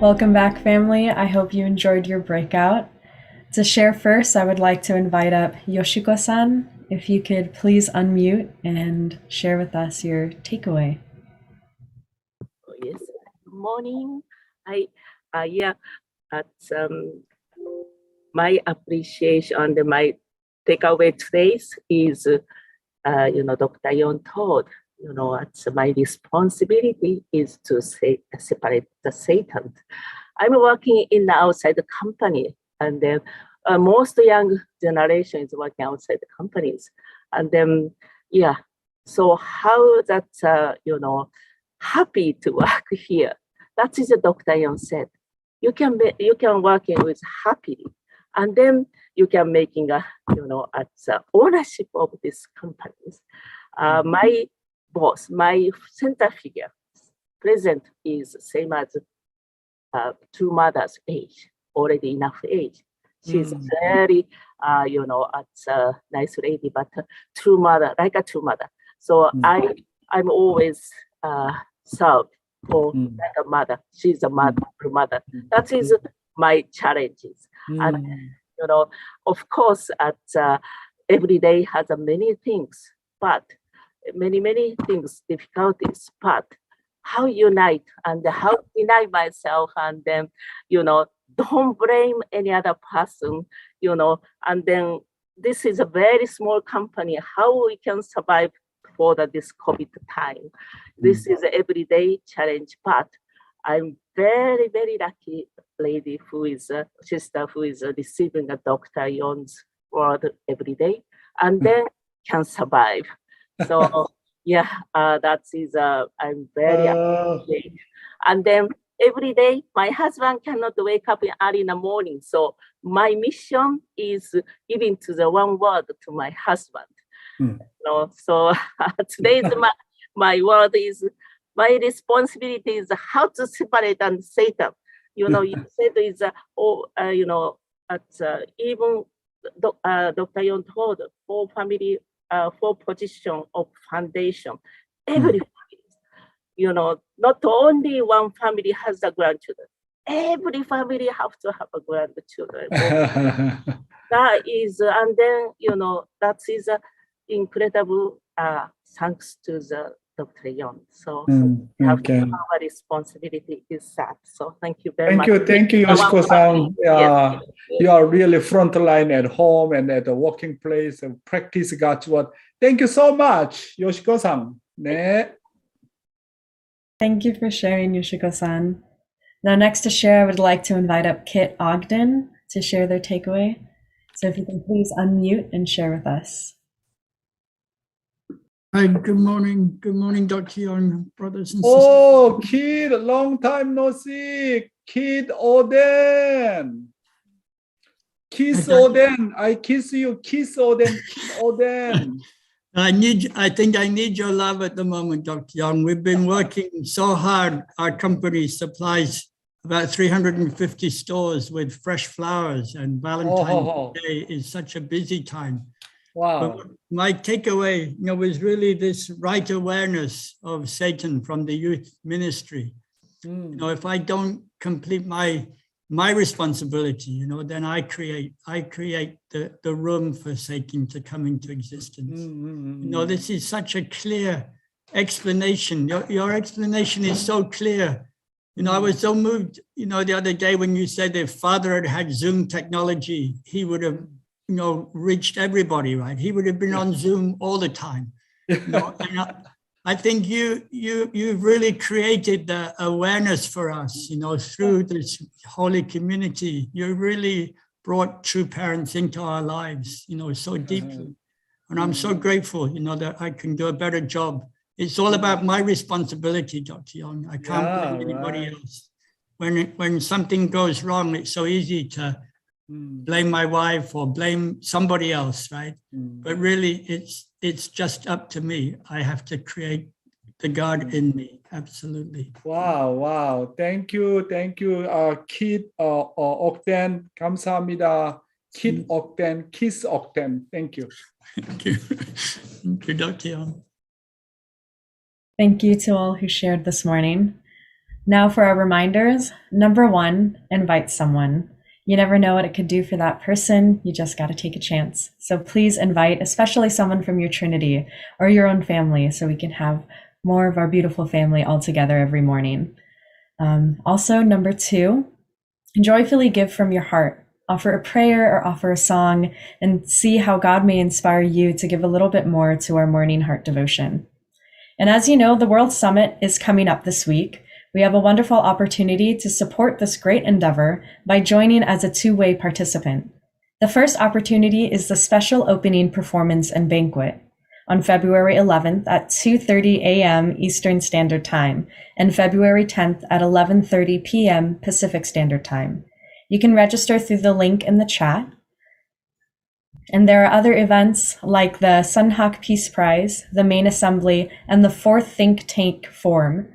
Speaker 1: Welcome back, family. I hope you enjoyed your breakout. To share first, I would like to invite up Yoshiko-san. If you could please unmute and share with us your takeaway.
Speaker 8: Yes, good morning. Yeah, that's my appreciation and my takeaway today is, Dr. Yon told, it's my responsibility is to separate the Satan. I'm working in the outside the company, and then most young generation is working outside the companies, and then so how that happy to work here. That is what Dr. Yon said. You can working with happily, and then you can making at ownership of these companies. My boss, my center figure, present is same as two mothers' age, already enough age. She's very, nice lady, but true mother, like a true mother. So I'm always served for like a mother. She's a mother. That is my challenges. And of course, every day has many things, but many things, difficulties. But how unite and how deny myself, and then don't blame any other person. And then this is a very small company. How we can survive for this COVID time? This is an everyday challenge, but I'm very, very lucky lady who is a sister who is receiving a Dr. Yon's word every day, and then can survive. So that is I'm very happy. And then every day my husband cannot wake up early in the morning, so my mission is giving to the one word to my husband. So today's my word is, my responsibility is how to separate and Satan. You said is even Dr. Yon told for family, for position of foundation, every family, not only one family has a grandchildren, every family have to have a grandchildren. That is, and then that is incredible. Thanks to the Dr. Yong. So our responsibility is that. So thank you very much.
Speaker 4: Thank you, Yoshiko-san.
Speaker 8: Yes.
Speaker 4: You are really frontline at home and at the working place and practice God's word. Thank you so much, Yoshiko-san. 네.
Speaker 1: Thank you for sharing, Yoshiko-san. Now, next to share, I would like to invite up Kit Ogden to share their takeaway. So if you can please unmute and share with us.
Speaker 9: Hi, good morning. Good morning, Dr. Yong, brothers and sisters.
Speaker 4: Oh, Kid, long time no see. Kid Oden. Kiss Oden. I kiss you. Kiss Oden. Kid Oden.
Speaker 9: I think I need your love at the moment, Dr. Yong. We've been working so hard. Our company supplies about 350 stores with fresh flowers, and Valentine's Day is such a busy time.
Speaker 4: Wow.
Speaker 9: But my takeaway, was really this right awareness of Satan from the youth ministry. If I don't complete my responsibility, then I create the room for Satan to come into existence. This is such a clear explanation. Your explanation is so clear. I was so moved, the other day when you said if Father had had Zoom technology, he would have reached everybody, right? He would have been on Zoom all the time. And I think you've really created the awareness for us, through this holy community. You really brought true parents into our lives, so deeply. And I'm so grateful, that I can do a better job. It's all about my responsibility, Dr. Yong. I can't blame anybody else. When something goes wrong, it's so easy to blame my wife or blame somebody else, right? But really, it's just up to me. I have to create the God in me. Absolutely.
Speaker 4: Wow. Thank you. Kid Ogden. 감사합니다. Kid Ogden. Kiss Ogden. Thank you.
Speaker 9: Thank you. Thank you, Dr. Yong.
Speaker 1: Thank you to all who shared this morning. Now for our reminders. Number 1, invite someone. You never know what it could do for that person. You just got to take a chance. So please invite, especially someone from your Trinity or your own family, so we can have more of our beautiful family all together every morning. Also, number 2, joyfully give from your heart. Offer a prayer or offer a song and see how God may inspire you to give a little bit more to our morning heart devotion. And as you know, the World Summit is coming up this week. We have a wonderful opportunity to support this great endeavor by joining as a two-way participant. The first opportunity is the special opening performance and banquet on February 11th at 2:30 a.m. Eastern Standard Time and February 10th at 11:30 p.m. Pacific Standard Time. You can register through the link in the chat. And there are other events like the Sunhak Peace Prize, the Main Assembly, and the 4th Think Tank Forum.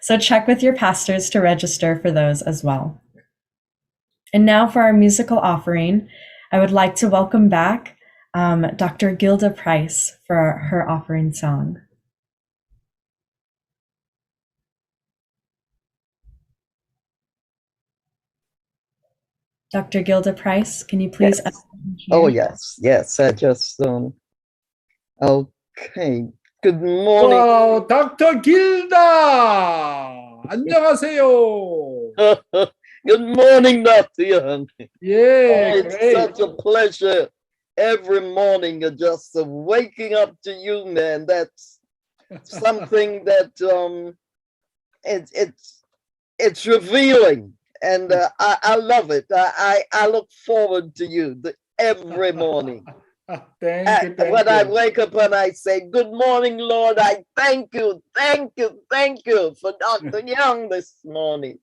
Speaker 1: So check with your pastors to register for those as well. And now for our musical offering, I would like to welcome back Dr. Gilda Price for her offering song. Dr. Gilda Price, can you please?
Speaker 10: Yes. Oh, yes. I just, okay. Good morning.
Speaker 4: Wow, Dr. Gilda! 안녕하세요.
Speaker 10: Good morning, Dr. Young.
Speaker 4: Yeah,
Speaker 10: It's
Speaker 4: great.
Speaker 10: such a pleasure every morning just waking up to you, man. That's something that it's revealing. And I love it. I look forward to you every morning.
Speaker 4: Thank you.
Speaker 10: When I wake up and I say, good morning, Lord, I thank you for Dr. Young this morning.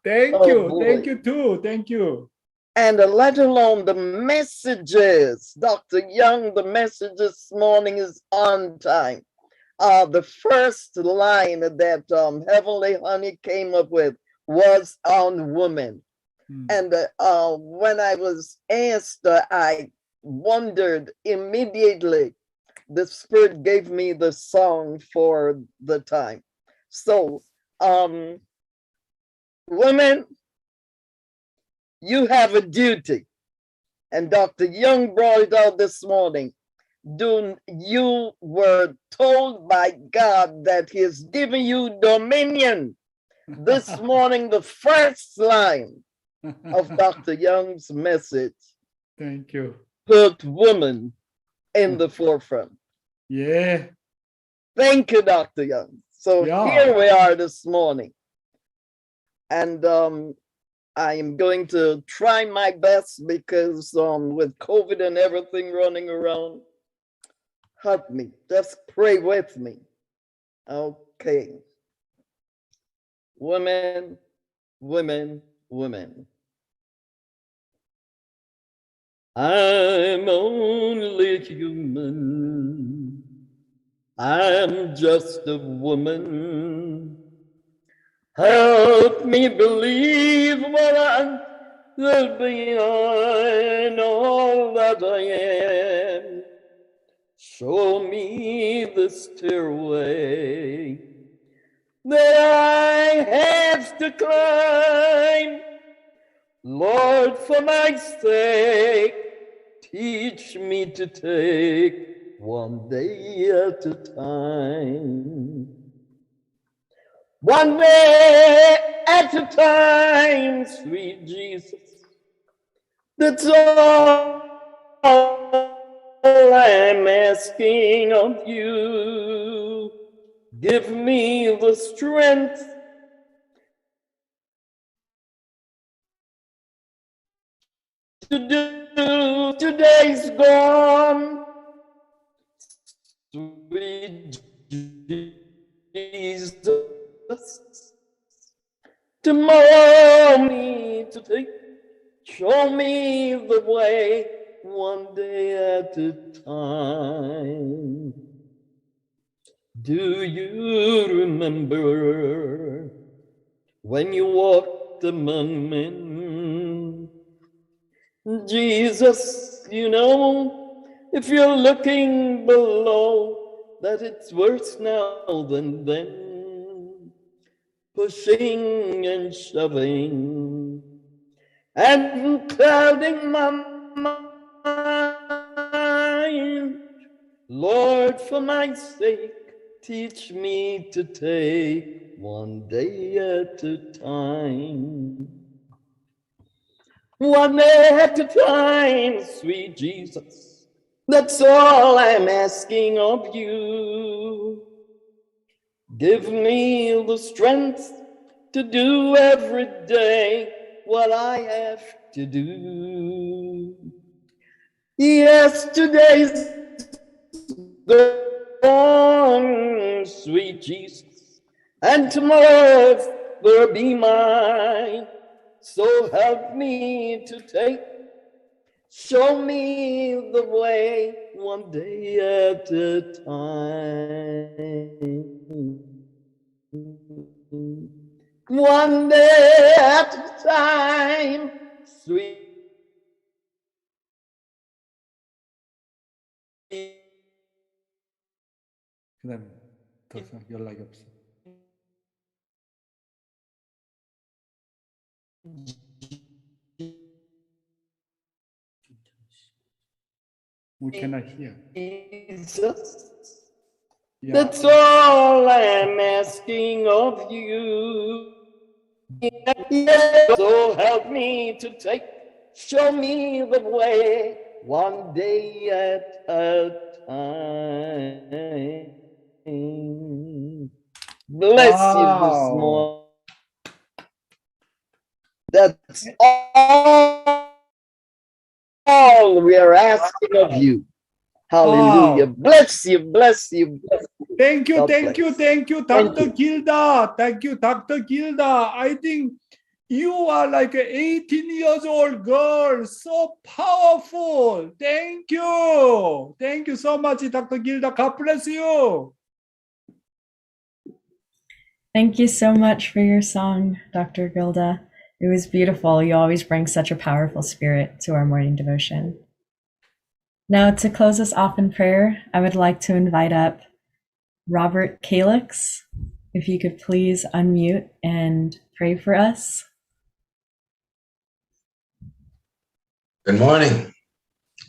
Speaker 4: Thank you too. Thank you.
Speaker 10: And let alone the messages, Dr. Young, the message this morning is on time. The first line that Heavenly Honey came up with was on women. And when I was asked, I wondered immediately. The Spirit gave me the song for the time. So, women, you have a duty. And Dr. Young brought it out this morning. You were told by God that He has given you dominion. This morning, the first line of Dr. Young's message.
Speaker 4: Thank you.
Speaker 10: Put women in the forefront.
Speaker 4: Yeah.
Speaker 10: Thank you, Dr. Young. So here we are this morning. And I am going to try my best because with COVID and everything running around, help me. Just pray with me. Okay. Women. I'm only human. I'm just a woman. Help me believe what I will beyond all that I am. Show me the stairway that I have to climb. Lord, for my sake, teach me to take one day at a time. One day at a time, sweet Jesus. That's all I'm asking of you. Give me the strength to do. Today's gone. Sweet Jesus. Tomorrow me to take. Show me the way one day at a time. Do you remember when you walked among men? Jesus, you know, if you're looking below, that it's worse now than then. pushing and shoving, and clouding my mind. Lord, for my sake, teach me to take one day at a time. One day at a time, sweet Jesus. That's all I'm asking of you. Give me the strength to do every day what I have to do. Yesterday's gone, sweet Jesus, and tomorrow will be mine. So help me to take, show me the way one day at a time. One day at a time, sweet.
Speaker 4: 그다음에 더 이상 연락이 없어. We cannot hear.
Speaker 10: Jesus,
Speaker 4: Yeah.
Speaker 10: that's all I'm asking of you. So help me to take, show me the way one day at a time. Bless you this
Speaker 4: Wow.
Speaker 10: morning. That's all we are asking of you. Hallelujah.
Speaker 4: Wow.
Speaker 10: Bless you, bless you, bless you.
Speaker 4: Thank you,
Speaker 10: God
Speaker 4: thank you,
Speaker 10: bless.
Speaker 4: thank you,
Speaker 10: Thank
Speaker 4: Dr.
Speaker 10: you.
Speaker 4: Gilda. Thank you, Dr. Gilda. I think you are like an 18 years old girl. So powerful. Thank you. Thank you so much, Dr. Gilda. God bless you.
Speaker 1: Thank you so much for your song, Dr. Gilda. It was beautiful. You always bring such a powerful spirit to our morning devotion. Now, to close us off in prayer, I would like to invite up Robert Calix. If you could please unmute and pray for us.
Speaker 11: Good morning.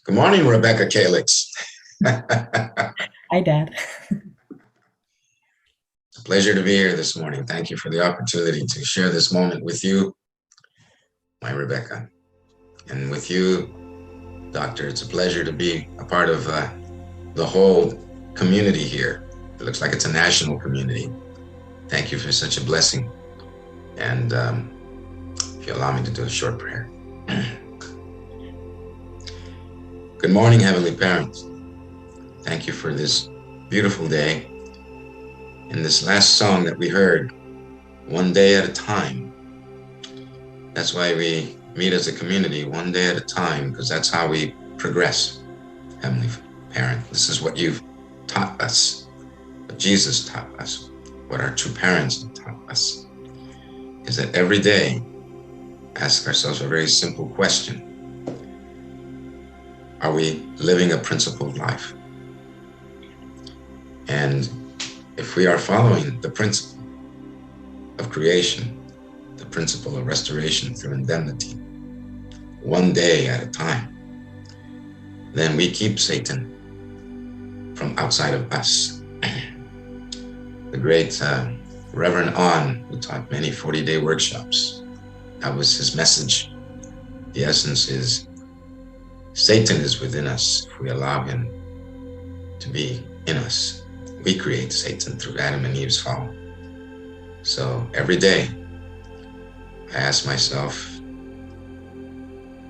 Speaker 11: Good morning, Rebecca Calix.
Speaker 1: Hi, Dad.
Speaker 11: It's a pleasure to be here this morning. Thank you for the opportunity to share this moment with you, my Rebecca. And with you, Doctor, it's a pleasure to be a part of the whole community here. It looks like it's a national community. Thank you for such a blessing. And if you allow me to do a short prayer. Good morning, Heavenly Parents. Thank you for this beautiful day. In this last song that we heard, one day at a time. That's why we meet as a community, one day at a time, because that's how we progress, Heavenly Parent. This is what you've taught us, what Jesus taught us, what our true parents have taught us, is that every day, ask ourselves a very simple question. Are we living a principled life? And if we are following the principle of creation, the principle of restoration through indemnity, one day at a time, then we keep Satan from outside of us. The great Reverend On, who taught many 40-day workshops, that was his message. The essence is Satan is within us if we allow him to be in us. We create Satan through Adam and Eve's fall. So every day, I ask myself,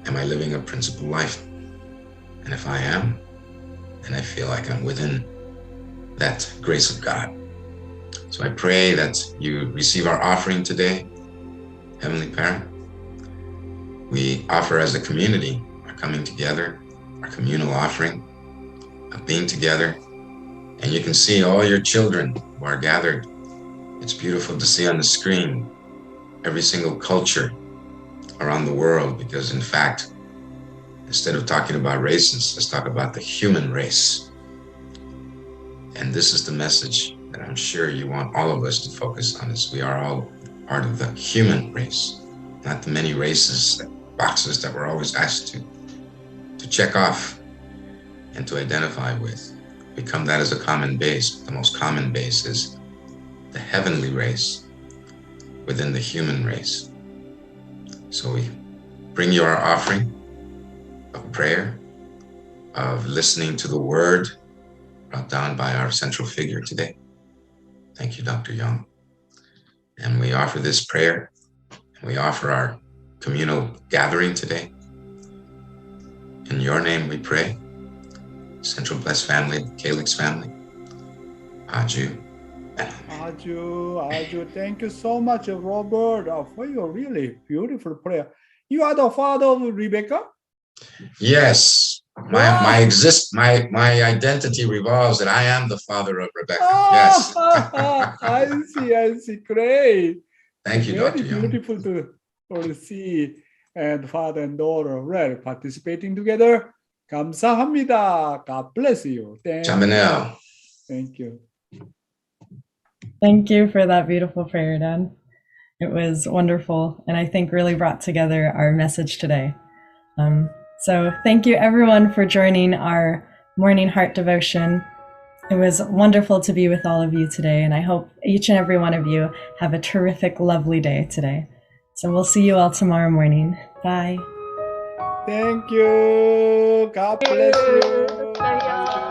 Speaker 11: am I living a principled life? And if I am, then I feel like I'm within that grace of God. So I pray that you receive our offering today, Heavenly Parent. We offer as a community our coming together, our communal offering of being together. And you can see all your children who are gathered. It's beautiful to see on the screen every single culture around the world, because in fact, instead of talking about races, let's talk about the human race. And this is the message that I'm sure you want all of us to focus on, is we are all part of the human race, not the many races, boxes that we're always asked to check off and to identify with. Become that as a common base. The most common base is the heavenly race within the human race. So we bring you our offering of prayer, of listening to the word brought down by our central figure today. Thank you, Dr. Yong. And we offer this prayer, and we offer our communal gathering today. In your name we pray, Central Blessed Family, Calyx family, Aju.
Speaker 4: Aju. Thank you so much, Robert, for your really beautiful prayer. You are the father of Rebecca?
Speaker 11: Yes, my identity revolves that I am the father of Rebecca. Yes.
Speaker 4: I see. Great.
Speaker 11: Thank you, Dr. Yong.
Speaker 4: Very beautiful to see and father and daughter really participating together. 감사합니다. God bless you. Thank you.
Speaker 1: Thank you for that beautiful prayer, Dad. It was wonderful, and I think really brought together our message today. So thank you everyone for joining our morning heart devotion. It was wonderful to be with all of you today, and I hope each and every one of you have a terrific, lovely day today. So we'll see you all tomorrow morning. Bye.
Speaker 4: Thank you. God bless you.